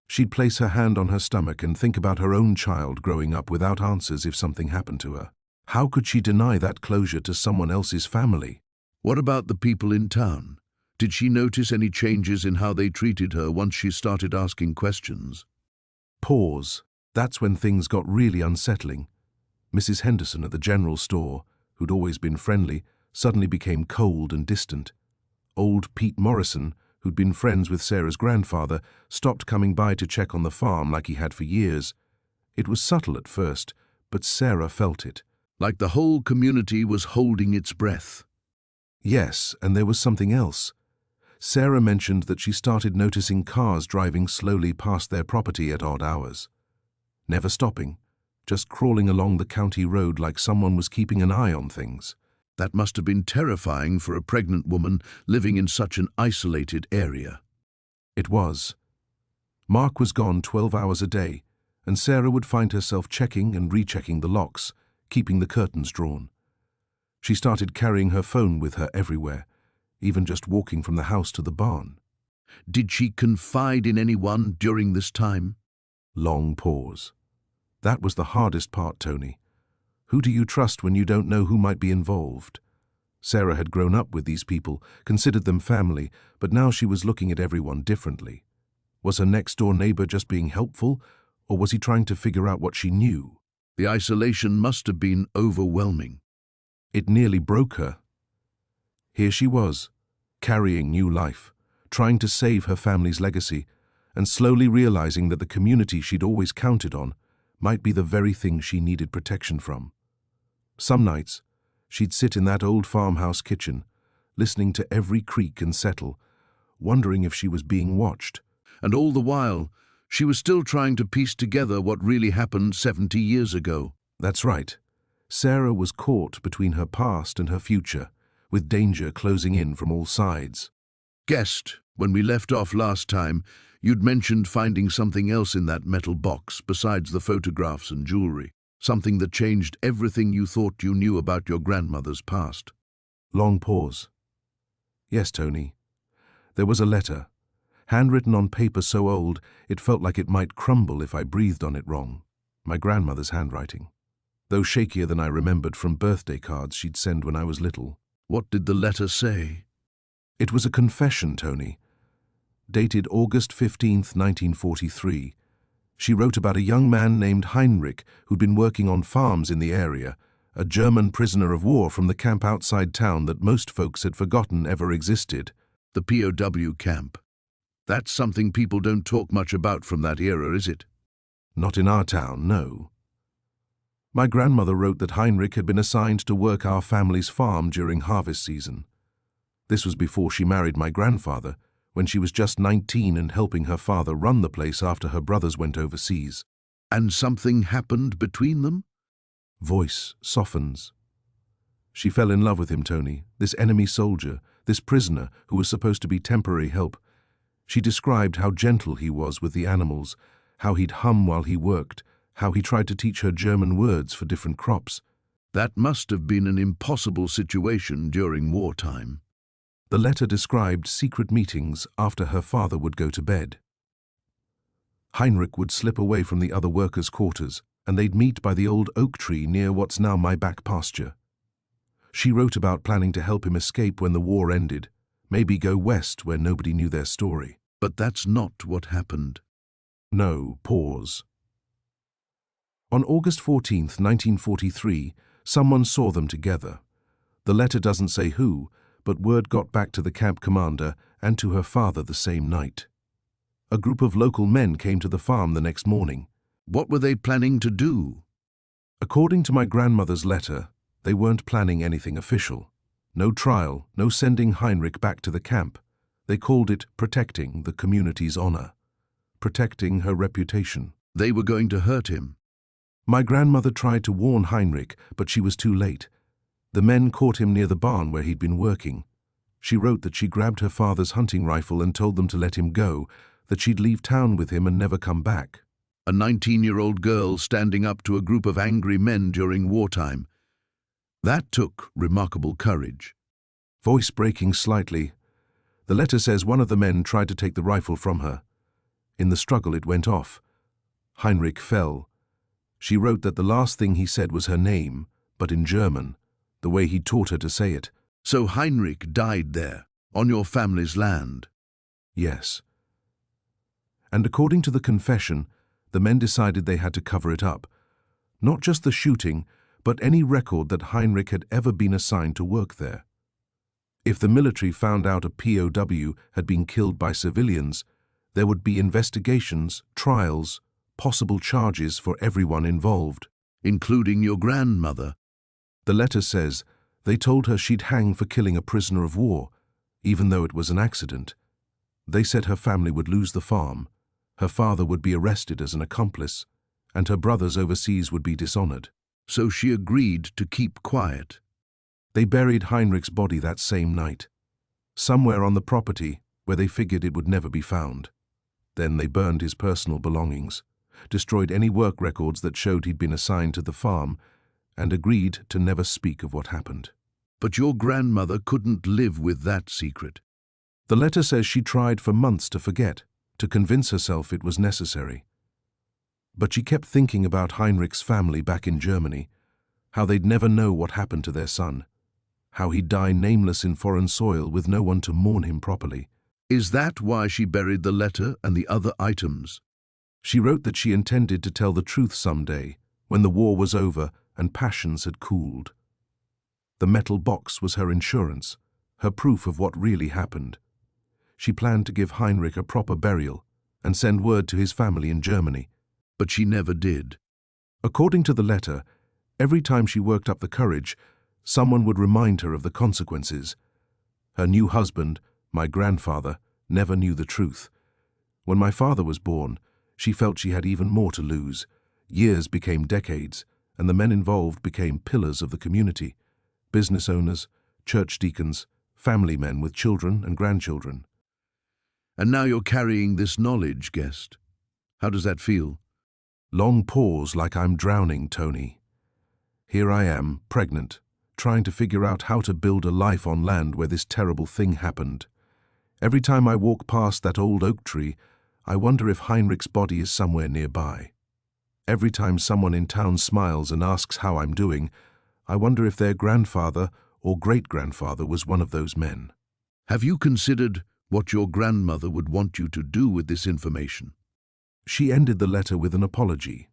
She'd place her hand on her stomach and think about her own child growing up without answers if something happened to her. How could she deny that closure to someone else's family? What about the people in town? Did she notice any changes in how they treated her once she started asking questions? Pause. That's when things got really unsettling. Mrs. Henderson at the general store, who'd always been friendly, suddenly became cold and distant. Old Pete Morrison, who'd been friends with Sarah's grandfather, stopped coming by to check on the farm like he had for years. It was subtle at first, but Sarah felt it. Like the whole community was holding its breath. Yes, and there was something else. Sarah mentioned that she started noticing cars driving slowly past their property at odd hours. Never stopping, just crawling along the county road like someone was keeping an eye on things. That must have been terrifying for a pregnant woman living in such an isolated area. It was. Mark was gone 12 hours a day, and Sarah would find herself checking and rechecking the locks, keeping the curtains drawn. She started carrying her phone with her everywhere, even just walking from the house to the barn. Did she confide in anyone during this time? Long pause. That was the hardest part, Tony. Who do you trust when you don't know who might be involved? Sarah had grown up with these people, considered them family, but now she was looking at everyone differently. Was her next-door neighbor just being helpful, or was he trying to figure out what she knew? The isolation must have been overwhelming. It nearly broke her. Here she was, carrying new life, trying to save her family's legacy, and slowly realizing that the community she'd always counted on might be the very thing she needed protection from. Some nights, she'd sit in that old farmhouse kitchen, listening to every creak and settle, wondering if she was being watched. And all the while, she was still trying to piece together what really happened 70 years ago. That's right. Sarah was caught between her past and her future, with danger closing in from all sides. Guessed, when we left off last time, you'd mentioned finding something else in that metal box besides the photographs and jewelry, something that changed everything you thought you knew about your grandmother's past. Long pause. Yes, Tony. There was a letter, handwritten on paper so old it felt like it might crumble if I breathed on it wrong. My grandmother's handwriting, though shakier than I remembered from birthday cards she'd send when I was little. What did the letter say? It was a confession, Tony. Dated August 15th, 1943. She wrote about a young man named Heinrich who'd been working on farms in the area, a German prisoner of war from the camp outside town that most folks had forgotten ever existed. The POW camp. That's something people don't talk much about from that era, is it? Not in our town, no. My grandmother wrote that Heinrich had been assigned to work our family's farm during harvest season. This was before she married my grandfather, when she was just 19 and helping her father run the place after her brothers went overseas. And something happened between them? Voice softens. She fell in love with him, Tony, this enemy soldier, this prisoner who was supposed to be temporary help. She described how gentle he was with the animals, how he'd hum while he worked, how he tried to teach her German words for different crops. That must have been an impossible situation during wartime. The letter described secret meetings after her father would go to bed. Heinrich would slip away from the other workers' quarters, and they'd meet by the old oak tree near what's now my back pasture. She wrote about planning to help him escape when the war ended, maybe go west where nobody knew their story. But that's not what happened. No, pause. On August 14th, 1943, someone saw them together. The letter doesn't say who, but word got back to the camp commander and to her father the same night. A group of local men came to the farm the next morning. What were they planning to do? According to my grandmother's letter, they weren't planning anything official. No trial, no sending Heinrich back to the camp. They called it protecting the community's honor, protecting her reputation. They were going to hurt him. My grandmother tried to warn Heinrich, but she was too late. The men caught him near the barn where he'd been working. She wrote that she grabbed her father's hunting rifle and told them to let him go, that she'd leave town with him and never come back. A 19-year-old girl standing up to a group of angry men during wartime. That took remarkable courage. Voice breaking slightly. The letter says one of the men tried to take the rifle from her. In the struggle it went off. Heinrich fell. She wrote that the last thing he said was her name, but in German, the way he taught her to say it. So Heinrich died there, on your family's land? Yes. And according to the confession, the men decided they had to cover it up. Not just the shooting, but any record that Heinrich had ever been assigned to work there. If the military found out a POW had been killed by civilians, there would be investigations, trials, possible charges for everyone involved. Including your grandmother? The letter says they told her she'd hang for killing a prisoner of war, even though it was an accident. They said her family would lose the farm, her father would be arrested as an accomplice, and her brothers overseas would be dishonored. So she agreed to keep quiet. They buried Heinrich's body that same night. Somewhere on the property, where they figured it would never be found. Then they burned his personal belongings, destroyed any work records that showed he'd been assigned to the farm, and agreed to never speak of what happened. But your grandmother couldn't live with that secret. The letter says she tried for months to forget, to convince herself it was necessary. But she kept thinking about Heinrich's family back in Germany, how they'd never know what happened to their son, how he'd die nameless in foreign soil with no one to mourn him properly. Is that why she buried the letter and the other items? She wrote that she intended to tell the truth someday, when the war was over and passions had cooled. The metal box was her insurance, her proof of what really happened. She planned to give Heinrich a proper burial and send word to his family in Germany. But she never did. According to the letter, every time she worked up the courage, someone would remind her of the consequences. Her new husband, my grandfather, never knew the truth. When my father was born, she felt she had even more to lose. Years became decades, and the men involved became pillars of the community. Business owners, church deacons, family men with children and grandchildren. And now you're carrying this knowledge, Guest. How does that feel? Long pause like I'm drowning, Tony. Here I am, pregnant, trying to figure out how to build a life on land where this terrible thing happened. Every time I walk past that old oak tree, I wonder if Heinrich's body is somewhere nearby. Every time someone in town smiles and asks how I'm doing, I wonder if their grandfather or great-grandfather was one of those men. Have you considered what your grandmother would want you to do with this information? She ended the letter with an apology,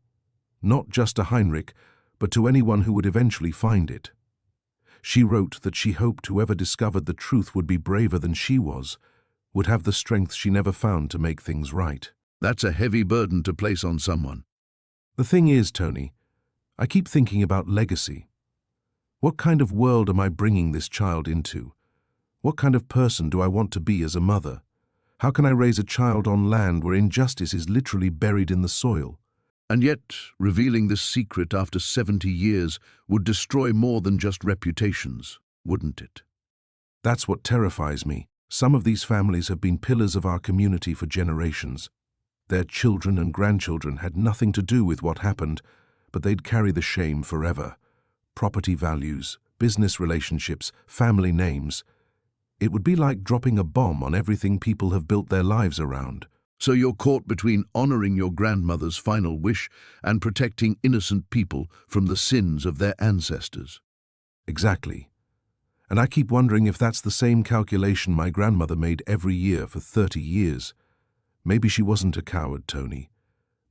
not just to Heinrich, but to anyone who would eventually find it. She wrote that she hoped whoever discovered the truth would be braver than she was, would have the strength she never found to make things right. That's a heavy burden to place on someone. The thing is, Tony, I keep thinking about legacy. What kind of world am I bringing this child into? What kind of person do I want to be as a mother? How can I raise a child on land where injustice is literally buried in the soil? And yet, revealing this secret after 70 years would destroy more than just reputations, wouldn't it? That's what terrifies me. Some of these families have been pillars of our community for generations. Their children and grandchildren had nothing to do with what happened, but they'd carry the shame forever. Property values, business relationships, family names. It would be like dropping a bomb on everything people have built their lives around. So you're caught between honoring your grandmother's final wish and protecting innocent people from the sins of their ancestors. Exactly. And I keep wondering if that's the same calculation my grandmother made every year for 30 years. Maybe she wasn't a coward, Tony.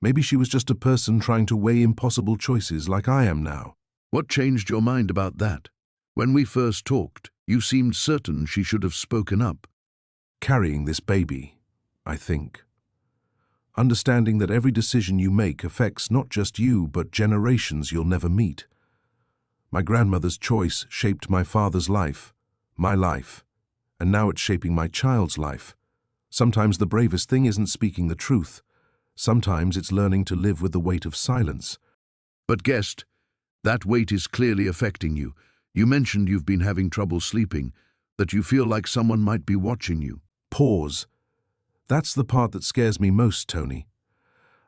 Maybe she was just a person trying to weigh impossible choices like I am now. What changed your mind about that? When we first talked, you seemed certain she should have spoken up. Carrying this baby, I think. Understanding that every decision you make affects not just you, but generations you'll never meet. My grandmother's choice shaped my father's life, my life, and now it's shaping my child's life. Sometimes the bravest thing isn't speaking the truth. Sometimes it's learning to live with the weight of silence. But Guest, that weight is clearly affecting you. You mentioned you've been having trouble sleeping, that you feel like someone might be watching you. Pause. That's the part that scares me most, Tony.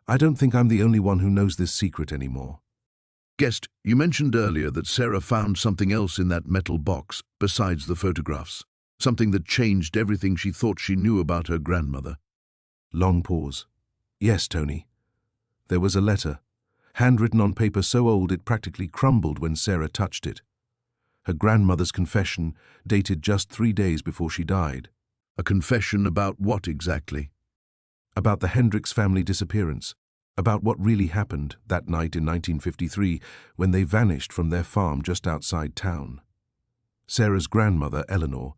I don't think I'm the only one who knows this secret anymore. Guest, you mentioned earlier that Sarah found something else in that metal box besides the photographs, something that changed everything she thought she knew about her grandmother. Long pause. Yes, Tony. There was a letter, handwritten on paper so old it practically crumbled when Sarah touched it. Her grandmother's confession, dated just 3 days before she died. A confession about what exactly? About the Hendricks family disappearance, about what really happened that night in 1953 when they vanished from their farm just outside town. Sarah's grandmother, Eleanor,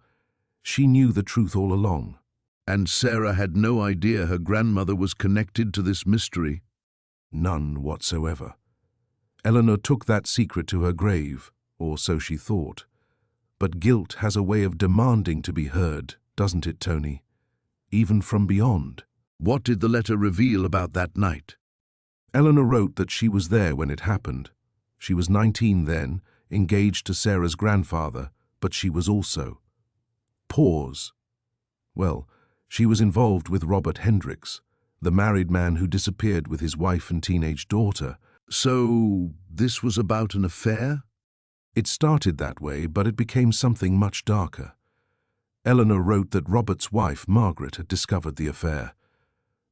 she knew the truth all along. And Sarah had no idea her grandmother was connected to this mystery? None whatsoever. Eleanor took that secret to her grave, or so she thought. But guilt has a way of demanding to be heard, doesn't it, Tony? Even from beyond. What did the letter reveal about that night? Eleanor wrote that she was there when it happened. She was 19 then, engaged to Sarah's grandfather, but she was also. Pause. Well, She was involved with Robert Hendricks, the married man who disappeared with his wife and teenage daughter. So, this was about an affair? It started that way, but it became something much darker. Eleanor wrote that Robert's wife, Margaret, had discovered the affair.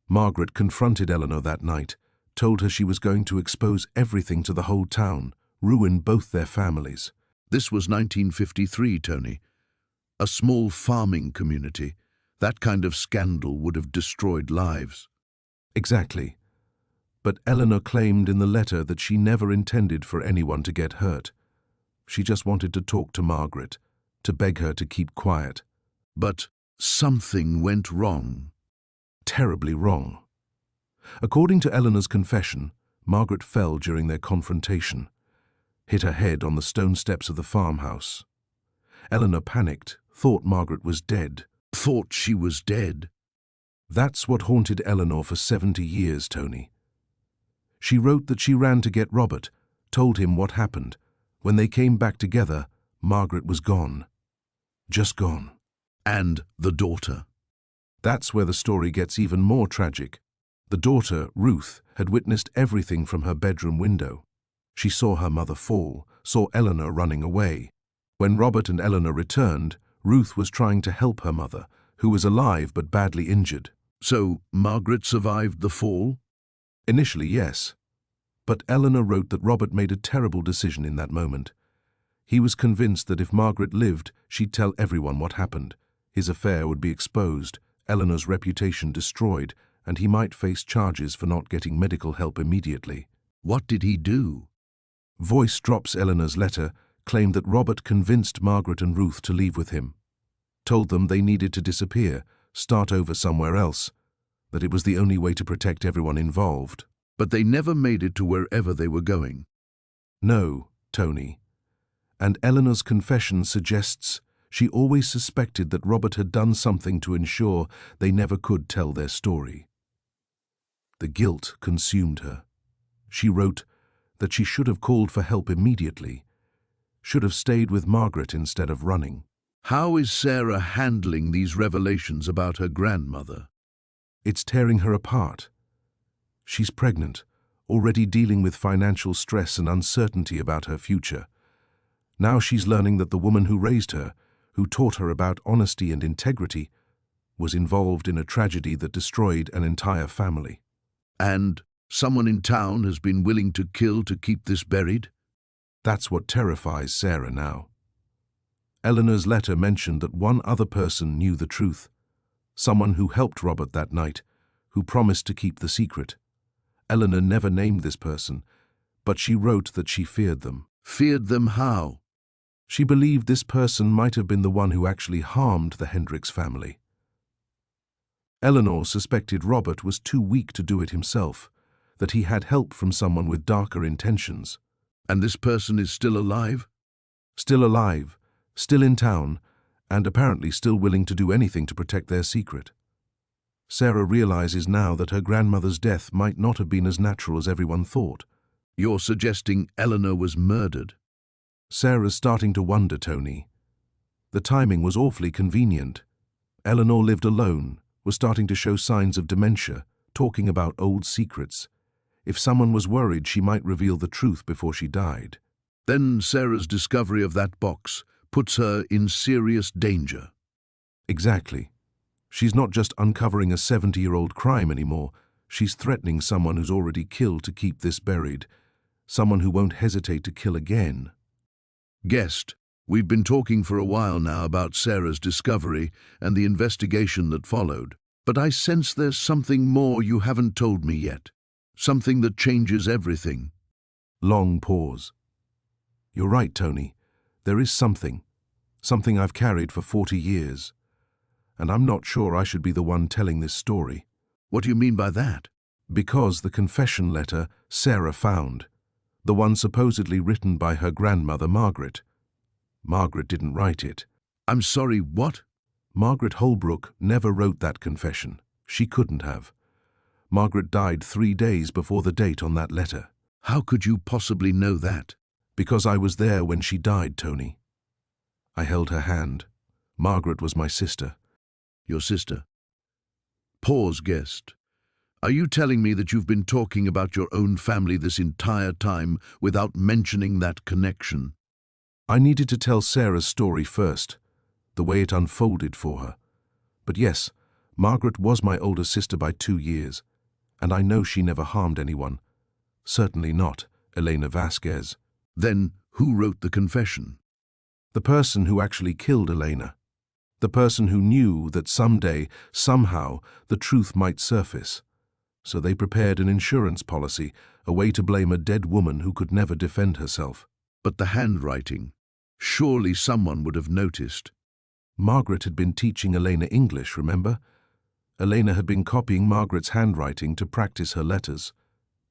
Margaret confronted Eleanor that night, told her she was going to expose everything to the whole town, ruin both their families. This was 1953, Tony. A small farming community. That kind of scandal would have destroyed lives. Exactly. But Eleanor claimed in the letter that she never intended for anyone to get hurt. She just wanted to talk to Margaret, to beg her to keep quiet. But something went wrong. Terribly wrong. According to Eleanor's confession, Margaret fell during their confrontation, hit her head on the stone steps of the farmhouse. Eleanor panicked, thought Margaret was dead. Thought she was dead? That's what haunted Eleanor for 70 years, Tony. She wrote that she ran to get Robert, told him what happened. When they came back together, Margaret was gone. Just gone. And the daughter. That's where the story gets even more tragic. The daughter, Ruth, had witnessed everything from her bedroom window. She saw her mother fall, saw Eleanor running away. When Robert and Eleanor returned, Ruth was trying to help her mother, who was alive but badly injured. So, Margaret survived the fall? Initially, yes. But Eleanor wrote that Robert made a terrible decision in that moment. He was convinced that if Margaret lived, she'd tell everyone what happened. His affair would be exposed, Eleanor's reputation destroyed, and he might face charges for not getting medical help immediately. What did he do? Voice drops Eleanor's letter claimed that Robert convinced Margaret and Ruth to leave with him, told them they needed to disappear, start over somewhere else, that it was the only way to protect everyone involved. But they never made it to wherever they were going. No, Tony. And Eleanor's confession suggests she always suspected that Robert had done something to ensure they never could tell their story. The guilt consumed her. She wrote that she should have called for help immediately, should have stayed with Margaret instead of running. How is Sarah handling these revelations about her grandmother? It's tearing her apart. She's pregnant, already dealing with financial stress and uncertainty about her future. Now she's learning that the woman who raised her, who taught her about honesty and integrity, was involved in a tragedy that destroyed an entire family. And someone in town has been willing to kill to keep this buried? That's what terrifies Sarah now. Eleanor's letter mentioned that one other person knew the truth, someone who helped Robert that night, who promised to keep the secret. Eleanor never named this person, but she wrote that she feared them. Feared them how? She believed this person might have been the one who actually harmed the Hendricks family. Eleanor suspected Robert was too weak to do it himself, that he had help from someone with darker intentions. And this person is still alive? Still alive, still in town, and apparently still willing to do anything to protect their secret. Sarah realizes now that her grandmother's death might not have been as natural as everyone thought. You're suggesting Eleanor was murdered? Sarah's starting to wonder, Tony. The timing was awfully convenient. Eleanor lived alone, was starting to show signs of dementia, talking about old secrets. If someone was worried, she might reveal the truth before she died. Then Sarah's discovery of that box puts her in serious danger. Exactly. She's not just uncovering a 70-year-old crime anymore. She's threatening someone who's already killed to keep this buried, someone who won't hesitate to kill again. Guest, we've been talking for a while now about Sarah's discovery and the investigation that followed, but I sense there's something more you haven't told me yet. Something that changes everything. Long pause. You're right, Tony. There is something I've carried for 40 years. And I'm not sure I should be the one telling this story. What do you mean by that? Because the confession letter Sarah found, the one supposedly written by her grandmother Margaret. Margaret didn't write it. I'm sorry, what? Margaret Holbrook never wrote that confession. She couldn't have. Margaret died 3 days before the date on that letter. How could you possibly know that? Because I was there when she died, Tony. I held her hand. Margaret was my sister. Your sister? Pause, guest. Are you telling me that you've been talking about your own family this entire time without mentioning that connection? I needed to tell Sarah's story first, the way it unfolded for her. But yes, Margaret was my older sister by 2 years, and I know she never harmed anyone. Certainly not Elena Vasquez. Then who wrote the confession? The person who actually killed Elena. The person who knew that someday, somehow, the truth might surface. So they prepared an insurance policy, a way to blame a dead woman who could never defend herself. But the handwriting. Surely someone would have noticed. Margaret had been teaching Elena English, remember? Elena had been copying Margaret's handwriting to practice her letters.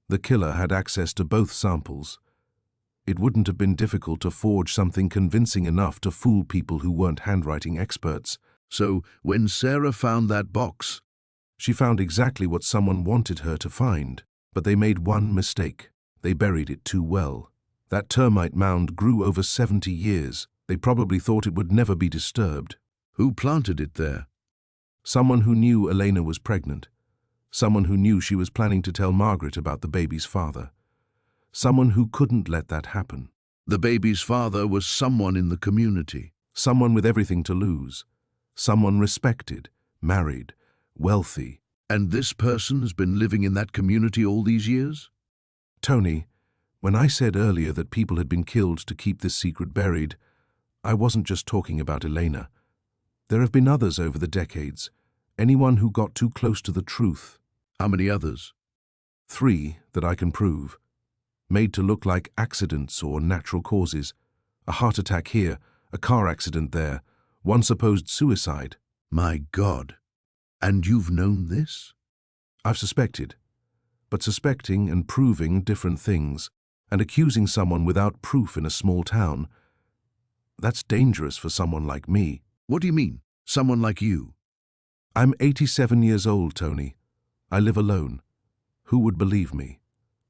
The killer had access to both samples. It wouldn't have been difficult to forge something convincing enough to fool people who weren't handwriting experts. So, when Sarah found that box, she found exactly what someone wanted her to find. But they made one mistake. They buried it too well. That termite mound grew over 70 years. They probably thought it would never be disturbed. who planted it there? Someone who knew Elena was pregnant. Someone who knew she was planning to tell Margaret about the baby's father. Someone who couldn't let that happen. The baby's father was someone in the community. Someone with everything to lose. Someone respected, married, wealthy. And this person has been living in that community all these years? Tony, when I said earlier that people had been killed to keep this secret buried, I wasn't just talking about Elena. There have been others over the decades. Anyone who got too close to the truth. How many others? 3 that I can prove. Made to look like accidents or natural causes. A heart attack here, a car accident there, one supposed suicide. My God. And you've known this? I've suspected. But suspecting and proving different things, and accusing someone without proof in a small town, that's dangerous for someone like me. What do you mean, someone like you? I'm 87 years old, Tony. I live alone. Who would believe me?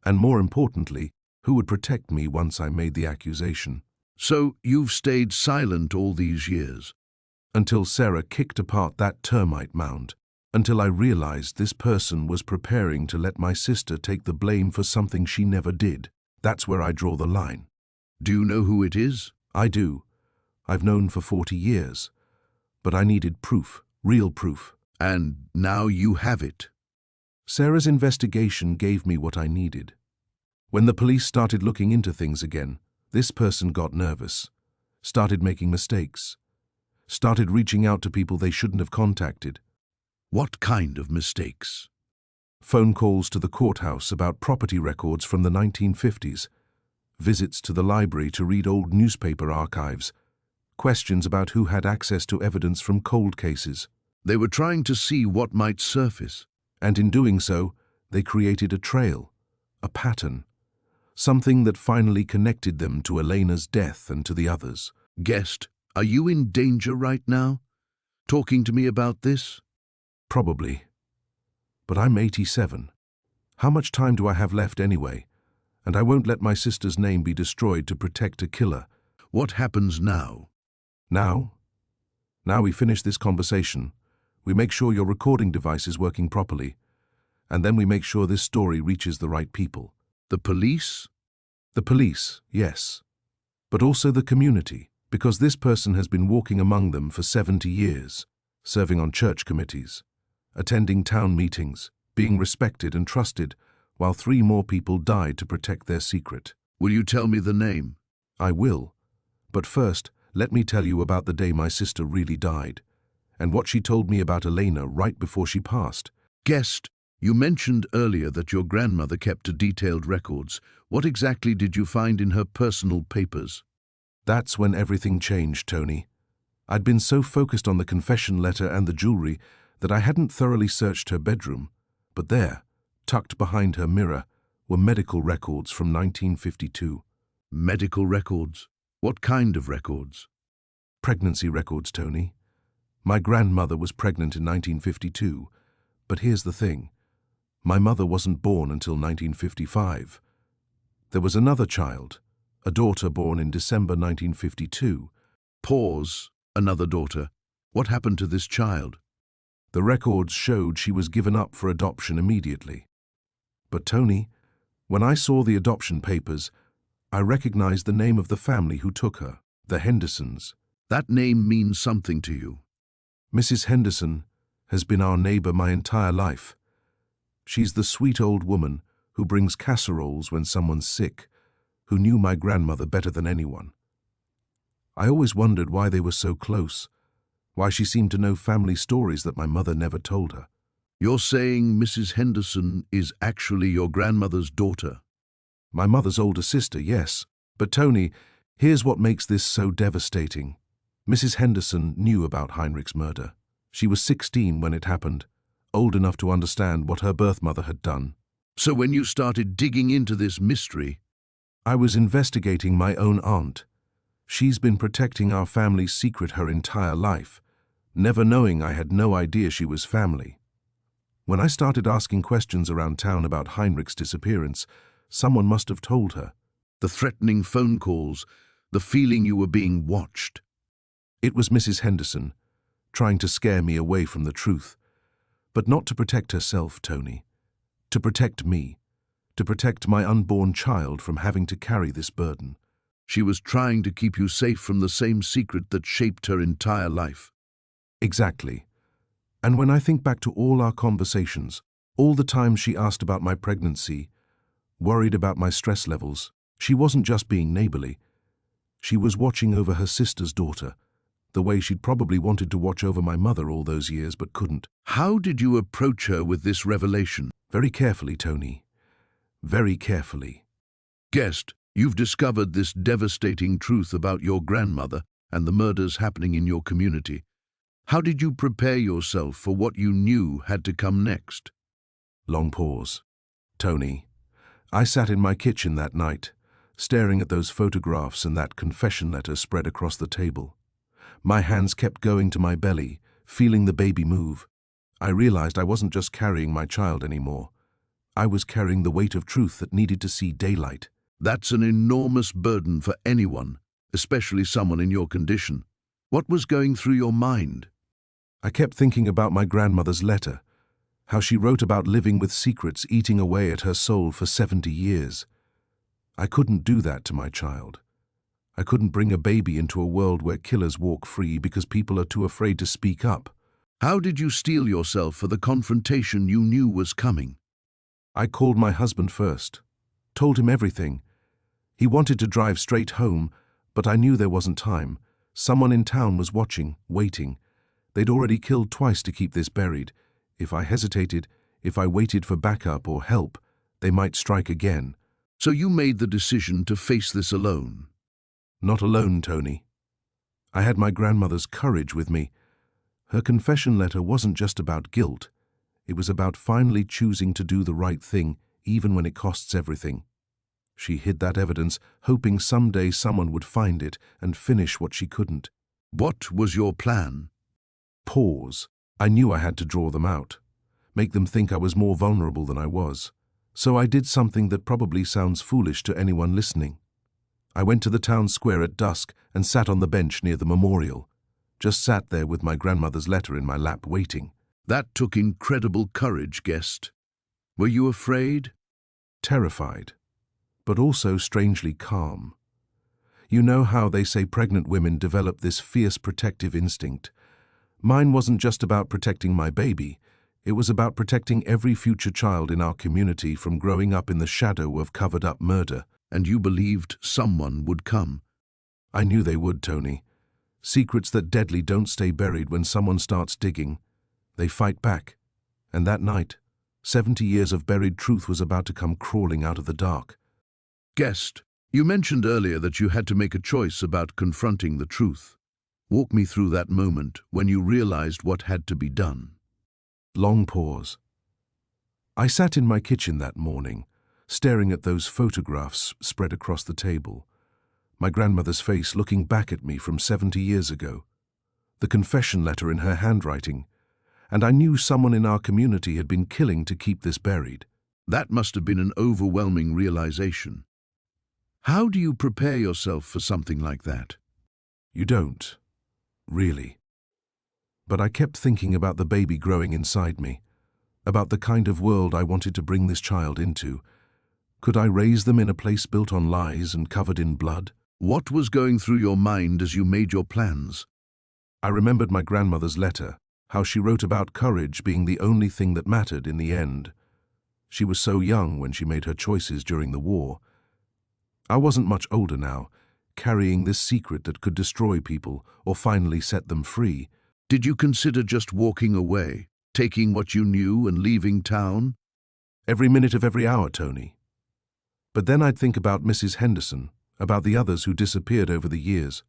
And more importantly, who would protect me once I made the accusation? So you've stayed silent all these years? Until Sarah kicked apart that termite mound. Until I realized this person was preparing to let my sister take the blame for something she never did. That's where I draw the line. Do you know who it is? I do. I've known for 40 years. But I needed proof, real proof. And now you have it. Sarah's investigation gave me what I needed. When the police started looking into things again, this person got nervous, started making mistakes, started reaching out to people they shouldn't have contacted. What kind of mistakes? Phone calls to the courthouse about property records from the 1950s, visits to the library to read old newspaper archives, questions about who had access to evidence from cold cases. They were trying to see what might surface. And in doing so, they created a trail, a pattern, something that finally connected them to Elena's death and to the others. Guest, are you in danger right now? Talking to me about this? Probably. But I'm 87. How much time do I have left anyway? And I won't let my sister's name be destroyed to protect a killer. What happens now? Now? Now we finish this conversation. We make sure your recording device is working properly. And then we make sure this story reaches the right people. The police? The police, yes. But also the community, because this person has been walking among them for 70 years, serving on church committees, attending town meetings, being respected and trusted, while 3 more people died to protect their secret. Will you tell me the name? I will. But first, let me tell you about the day my sister really died, and what she told me about Elena right before she passed. Guest, you mentioned earlier that your grandmother kept detailed records. What exactly did you find in her personal papers? That's when everything changed, Tony. I'd been so focused on the confession letter and the jewelry that I hadn't thoroughly searched her bedroom. But there, tucked behind her mirror, were medical records from 1952. Medical records? What kind of records? Pregnancy records, Tony. My grandmother was pregnant in 1952, but here's the thing. My mother wasn't born until 1955. There was another child, a daughter born in December 1952. Pause. Another daughter. What happened to this child? The records showed she was given up for adoption immediately. But Tony, when I saw the adoption papers, I recognized the name of the family who took her, the Hendersons. That name means something to you. Mrs. Henderson has been our neighbor my entire life. She's the sweet old woman who brings casseroles when someone's sick, who knew my grandmother better than anyone. I always wondered why they were so close, why she seemed to know family stories that my mother never told her. You're saying Mrs. Henderson is actually your grandmother's daughter? My mother's older sister, yes. But Tony, here's what makes this so devastating. Mrs. Henderson knew about Heinrich's murder. She was 16 when it happened, old enough to understand what her birth mother had done. So when you started digging into this mystery, I was investigating my own aunt. She's been protecting our family's secret her entire life, never knowing I had no idea she was family. When I started asking questions around town about Heinrich's disappearance, someone must have told her. the threatening phone calls, the feeling you were being watched. It was Mrs. Henderson, trying to scare me away from the truth. But not to protect herself, Tony. To protect me. To protect my unborn child from having to carry this burden. She was trying to keep you safe from the same secret that shaped her entire life. Exactly. And when I think back to all our conversations, all the times she asked about my pregnancy, worried about my stress levels, she wasn't just being neighborly. She was watching over her sister's daughter, the way she'd probably wanted to watch over my mother all those years but couldn't. How did you approach her with this revelation? Very carefully, Tony. Very carefully. Guest, you've discovered this devastating truth about your grandmother and the murders happening in your community. How did you prepare yourself for what you knew had to come next? Long pause. Tony, I sat in my kitchen that night, staring at those photographs and that confession letter spread across the table. My hands kept going to my belly, feeling the baby move. I realized I wasn't just carrying my child anymore. I was carrying the weight of truth that needed to see daylight. That's an enormous burden for anyone, especially someone in your condition. What was going through your mind? I kept thinking about my grandmother's letter, how she wrote about living with secrets eating away at her soul for 70 years. I couldn't do that to my child. I couldn't bring a baby into a world where killers walk free because people are too afraid to speak up. How did you steel yourself for the confrontation you knew was coming? I called my husband first, told him everything. He wanted to drive straight home, but I knew there wasn't time. Someone in town was watching, waiting. They'd already killed twice to keep this buried. If I hesitated, if I waited for backup or help, they might strike again. So you made the decision to face this alone? Not alone, Tony. I had my grandmother's courage with me. Her confession letter wasn't just about guilt. It was about finally choosing to do the right thing, even when it costs everything. She hid that evidence, hoping someday someone would find it and finish what she couldn't. What was your plan? Pause. I knew I had to draw them out, make them think I was more vulnerable than I was. So I did something that probably sounds foolish to anyone listening. I went to the town square at dusk and sat on the bench near the memorial. Just sat there with my grandmother's letter in my lap waiting. That took incredible courage, Guest. Were you afraid? Terrified, but also strangely calm. You know how they say pregnant women develop this fierce protective instinct. Mine wasn't just about protecting my baby. It was about protecting every future child in our community from growing up in the shadow of covered-up murder. And you believed someone would come? I knew they would, Tony. Secrets that deadly don't stay buried when someone starts digging. They fight back. And that night, 70 years of buried truth was about to come crawling out of the dark. Guest, you mentioned earlier that you had to make a choice about confronting the truth. Walk me through that moment when you realized what had to be done. Long pause. I sat in my kitchen that morning, staring at those photographs spread across the table. My grandmother's face looking back at me from 70 years ago. The confession letter in her handwriting. And I knew someone in our community had been killing to keep this buried. That must have been an overwhelming realization. How do you prepare yourself for something like that? You don't. Really. But I kept thinking about the baby growing inside me, about the kind of world I wanted to bring this child into. Could I raise them in a place built on lies and covered in blood? What was going through your mind as you made your plans? I remembered my grandmother's letter, how she wrote about courage being the only thing that mattered in the end. She was so young when she made her choices during the war. I wasn't much older now, carrying this secret that could destroy people or finally set them free. Did you consider just walking away, taking what you knew and leaving town? Every minute of every hour, Tony. But then I'd think about Mrs. Henderson, about the others who disappeared over the years.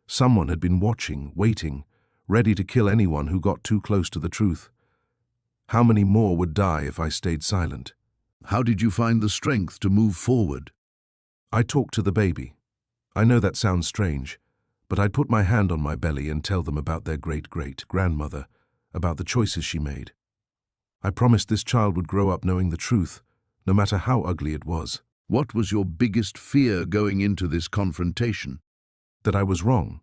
Someone had been watching, waiting, ready to kill anyone who got too close to the truth. How many more would die if I stayed silent? How did you find the strength to move forward? I talked to the baby. I know that sounds strange, but I'd put my hand on my belly and tell them about their great-great-grandmother, about the choices she made. I promised this child would grow up knowing the truth, no matter how ugly it was. What was your biggest fear going into this confrontation? That I was wrong,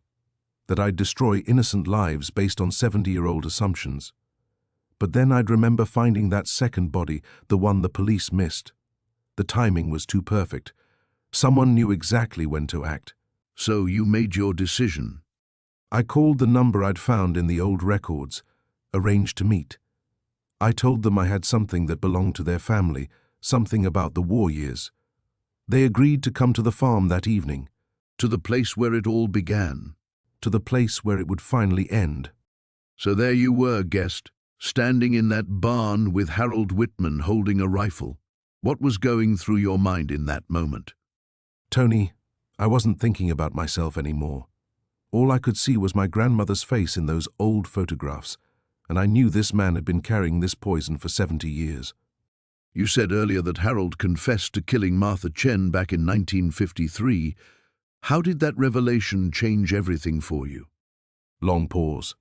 that I'd destroy innocent lives based on 70-year-old assumptions. But then I'd remember finding that second body, the one the police missed. The timing was too perfect. Someone knew exactly when to act. So you made your decision. I called the number I'd found in the old records, arranged to meet. I told them I had something that belonged to their family, something about the war years. They agreed to come to the farm that evening. To the place where it all began. To the place where it would finally end. So there you were, guest, standing in that barn with Harold Whitman holding a rifle. What was going through your mind in that moment? Tony, I wasn't thinking about myself anymore. All I could see was my grandmother's face in those old photographs, and I knew this man had been carrying this poison for 70 years. You said earlier that Harold confessed to killing Martha Chen back in 1953. How did that revelation change everything for you? Long pause.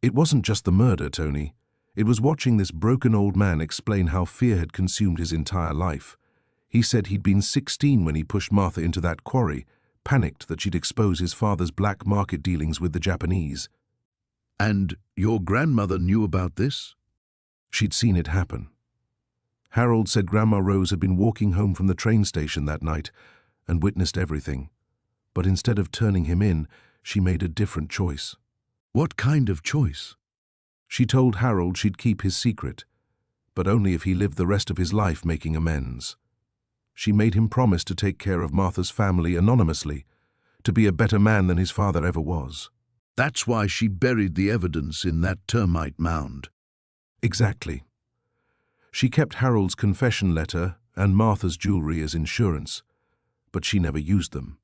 It wasn't just the murder, Tony. It was watching this broken old man explain how fear had consumed his entire life. He said he'd been 16 when he pushed Martha into that quarry, panicked that she'd expose his father's black market dealings with the Japanese. And your grandmother knew about this? She'd seen it happen. Harold said Grandma Rose had been walking home from the train station that night and witnessed everything. But instead of turning him in, she made a different choice. What kind of choice? She told Harold she'd keep his secret, but only if he lived the rest of his life making amends. She made him promise to take care of Martha's family anonymously, to be a better man than his father ever was. That's why she buried the evidence in that termite mound. Exactly. She kept Harold's confession letter and Martha's jewelry as insurance, but she never used them.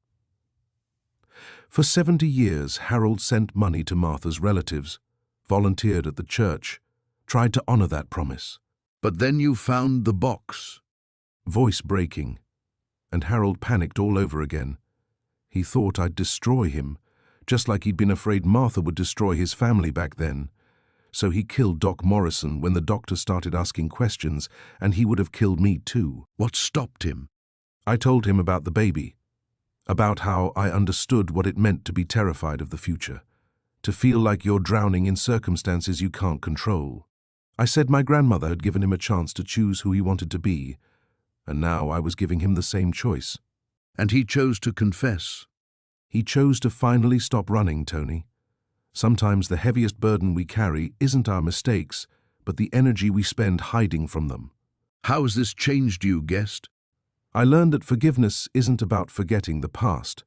For 70 years, Harold sent money to Martha's relatives, volunteered at the church, tried to honor that promise. But then you found the box. Voice breaking, and Harold panicked all over again. He thought I'd destroy him, just like he'd been afraid Martha would destroy his family back then. So he killed Doc Morrison when the doctor started asking questions, and he would have killed me too. What stopped him? I told him about the baby, about how I understood what it meant to be terrified of the future, to feel like you're drowning in circumstances you can't control. I said my grandmother had given him a chance to choose who he wanted to be, and now I was giving him the same choice. And he chose to confess. He chose to finally stop running, Tony. Sometimes the heaviest burden we carry isn't our mistakes, but the energy we spend hiding from them. How has this changed you, guest? I learned that forgiveness isn't about forgetting the past.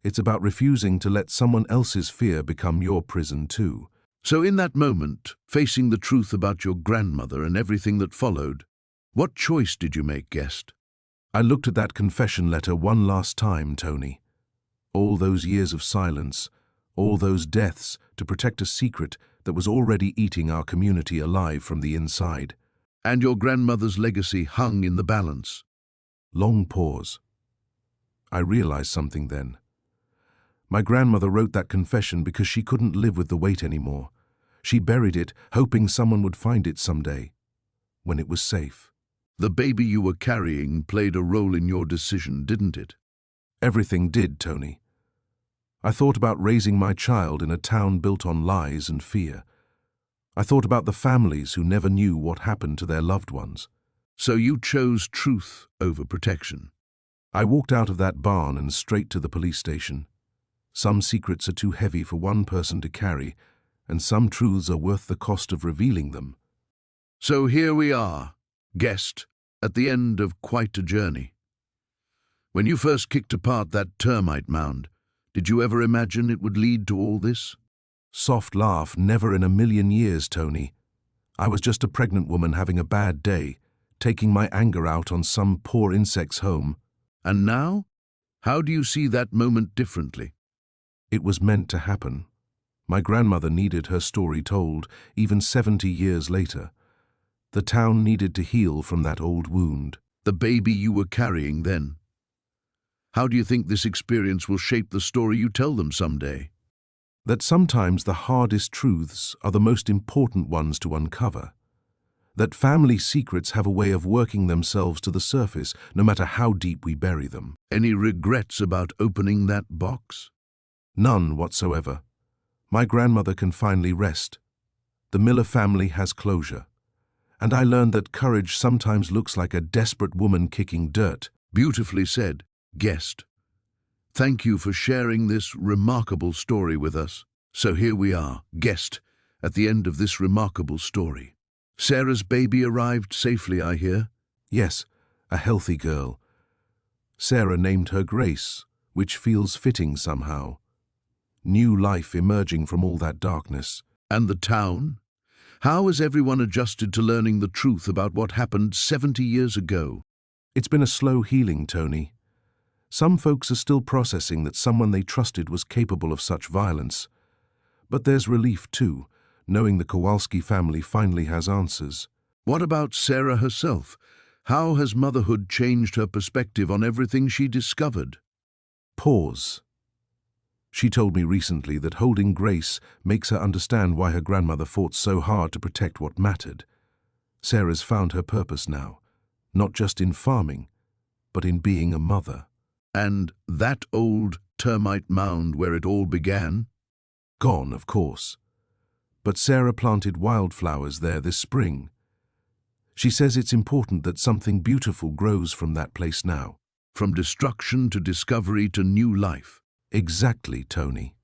It's about refusing to let someone else's fear become your prison too. So in that moment, facing the truth about your grandmother and everything that followed, what choice did you make, guest? I looked at that confession letter one last time, Tony. All those years of silence, all those deaths to protect a secret that was already eating our community alive from the inside. And your grandmother's legacy hung in the balance. Long pause. I realized something then. My grandmother wrote that confession because she couldn't live with the weight anymore. She buried it, hoping someone would find it someday, when it was safe. The baby you were carrying played a role in your decision, didn't it? Everything did, Tony. I thought about raising my child in a town built on lies and fear. I thought about the families who never knew what happened to their loved ones. So you chose truth over protection. I walked out of that barn and straight to the police station. Some secrets are too heavy for one person to carry, and some truths are worth the cost of revealing them. So here we are, guest, at the end of quite a journey. When you first kicked apart that termite mound, did you ever imagine it would lead to all this? Soft laugh, never in a million years, Tony. I was just a pregnant woman having a bad day, taking my anger out on some poor insect's home. And now? How do you see that moment differently? It was meant to happen. My grandmother needed her story told, even 70 years later. The town needed to heal from that old wound. The baby you were carrying then. How do you think this experience will shape the story you tell them someday? That sometimes the hardest truths are the most important ones to uncover. That family secrets have a way of working themselves to the surface, no matter how deep we bury them. Any regrets about opening that box? None whatsoever. My grandmother can finally rest. The Miller family has closure. And I learned that courage sometimes looks like a desperate woman kicking dirt. Beautifully said, guest. Thank you for sharing this remarkable story with us. So here we are, guest, at the end of this remarkable story. Sarah's baby arrived safely, I hear. Yes, a healthy girl. Sarah named her Grace, which feels fitting somehow. New life emerging from all that darkness. And the town? How has everyone adjusted to learning the truth about what happened 70 years ago? It's been a slow healing, Tony. Some folks are still processing that someone they trusted was capable of such violence. But there's relief too, knowing the Kowalski family finally has answers. What about Sarah herself? How has motherhood changed her perspective on everything she discovered? Pause. She told me recently that holding Grace makes her understand why her grandmother fought so hard to protect what mattered. Sarah's found her purpose now, not just in farming, but in being a mother. And that old termite mound where it all began? Gone, of course. But Sarah planted wildflowers there this spring. She says it's important that something beautiful grows from that place now. From destruction to discovery to new life. Exactly, Tony.